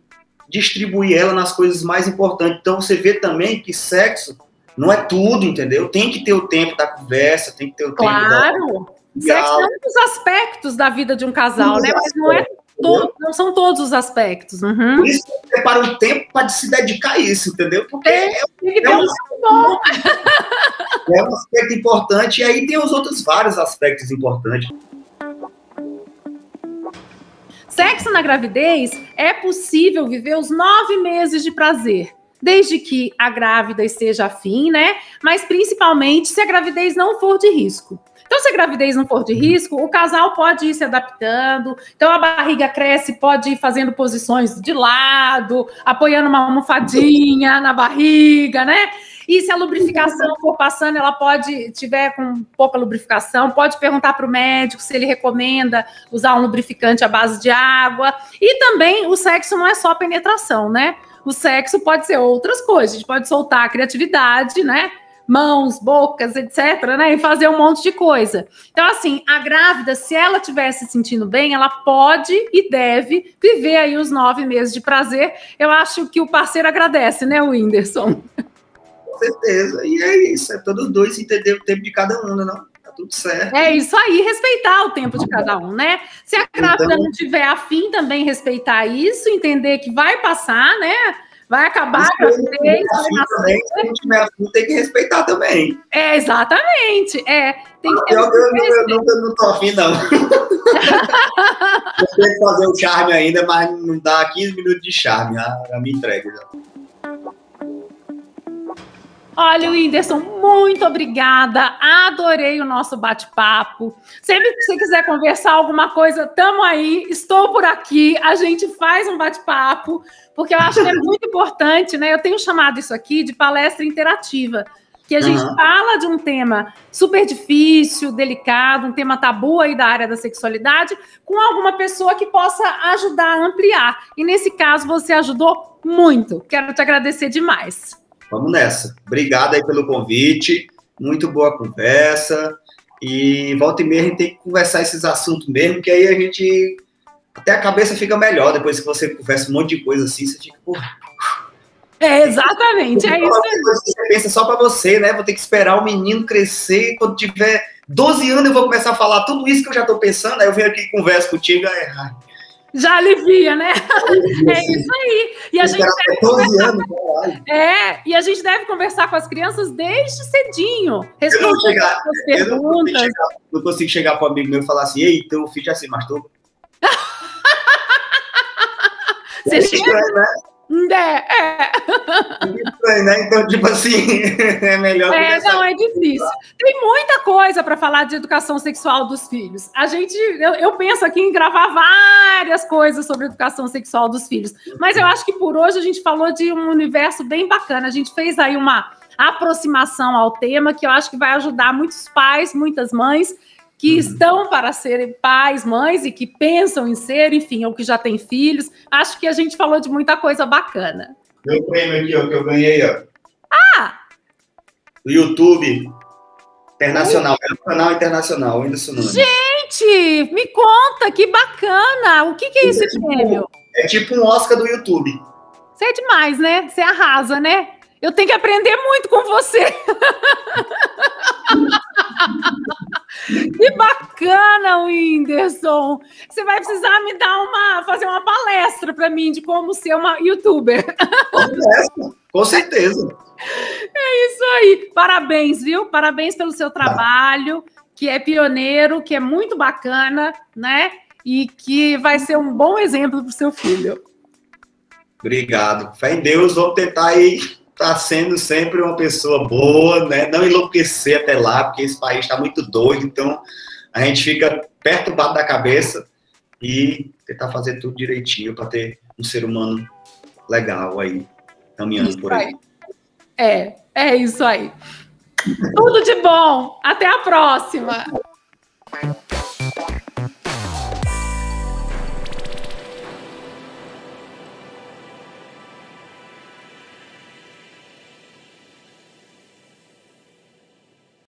B: distribuir ela nas coisas mais importantes. Então você vê também que sexo não é tudo, entendeu? Tem que ter o tempo da conversa, tem que ter o tempo
A: Claro! Sexo é um dos aspectos da vida de um casal, né? Mas não são todos os aspectos.
B: Por isso que você prepara um tempo para se dedicar a isso, entendeu? Porque é um aspecto importante, e aí tem os outros vários aspectos importantes.
A: Sexo na gravidez é possível viver os 9 meses de prazer, desde que a grávida esteja afim, né? Mas principalmente se a gravidez não for de risco. Então, se a gravidez não for de risco, o casal pode ir se adaptando. Então, a barriga cresce, pode ir fazendo posições de lado, apoiando uma almofadinha na barriga, né? E se a lubrificação for passando, ela pode, tiver com pouca lubrificação, pode perguntar para o médico se ele recomenda usar um lubrificante à base de água. E também o sexo não é só penetração, né? O sexo pode ser outras coisas. A gente pode soltar a criatividade, né? Mãos, bocas, etc., né? E fazer um monte de coisa. Então, assim, a grávida, se ela estiver se sentindo bem, ela pode e deve viver aí os 9 meses de prazer. Eu acho que o parceiro agradece, né, Whindersson?
B: Com certeza. E é isso. É todos dois entender o tempo de cada um, não? Tá tudo certo.
A: É isso aí, respeitar o tempo de cada um, né? Se a grávida não tiver afim, também respeitar isso, entender que vai passar, né? Vai acabar a gravidez.
B: Se não tiver afim, tem que respeitar também.
A: É, exatamente. Tem que ter
B: eu não tô afim, não. Eu tenho que fazer o charme ainda, mas não dá 15 minutos de charme. Já me entrego já.
A: Olha, Whindersson, muito obrigada. Adorei o nosso bate-papo. Sempre que você quiser conversar alguma coisa, tamo aí. Estou por aqui. A gente faz um bate-papo, porque eu acho que é muito importante, né? Eu tenho chamado isso aqui de palestra interativa, que a gente fala de um tema super difícil, delicado, um tema tabu aí da área da sexualidade, com alguma pessoa que possa ajudar a ampliar. E nesse caso, você ajudou muito. Quero te agradecer demais.
B: Vamos nessa. Obrigado aí pelo convite. Muito boa conversa. E volta e meia a gente tem que conversar esses assuntos mesmo, que aí a gente... Até a cabeça fica melhor depois que você conversa um monte de coisa assim, você fica...
A: Exatamente, é isso aí.
B: Você pensa só pra você, né? Vou ter que esperar o menino crescer. Quando tiver 12 anos eu vou começar a falar tudo isso que eu já tô pensando. Aí eu venho aqui e converso contigo.
A: Já alivia, né? É isso aí. E a gente deve conversar... e a gente deve conversar com as crianças desde cedinho. Responder as perguntas.
B: Não consigo chegar para um amigo meu e falar assim: ei, teu filho já se masturba.
A: Você chega...
B: né?
A: É.
B: Então, tipo assim, é melhor.
A: Não, é difícil. Tem muita coisa para falar de educação sexual dos filhos. Eu penso aqui em gravar várias coisas sobre educação sexual dos filhos, mas eu acho que por hoje a gente falou de um universo bem bacana. A gente fez aí uma aproximação ao tema que eu acho que vai ajudar muitos pais, muitas mães que estão para serem pais, mães e que pensam em ser, enfim, ou que já têm filhos. Acho que a gente falou de muita coisa bacana.
B: Meu prêmio aqui, ó, que eu ganhei, ó. do YouTube internacional. É um canal internacional, Whindersson Nunes.
A: Gente, me conta, que bacana. O que é esse prêmio?
B: É tipo um Oscar do YouTube.
A: Você é demais, né? Você arrasa, né? Eu tenho que aprender muito com você. Que bacana, Whindersson. Você vai precisar me dar fazer uma palestra para mim de como ser uma youtuber.
B: Com certeza.
A: É isso aí. Parabéns, viu? Parabéns pelo seu trabalho, que é pioneiro, que é muito bacana, né? E que vai ser um bom exemplo para o seu filho.
B: Obrigado. Fé em Deus, vamos tentar aí estar sendo sempre uma pessoa boa, né? Não enlouquecer até lá, porque esse país está muito doido, então a gente fica perturbado da cabeça e tentar fazer tudo direitinho para ter um ser humano legal aí, caminhando isso por aí.
A: É isso aí. Tudo de bom. Até a próxima.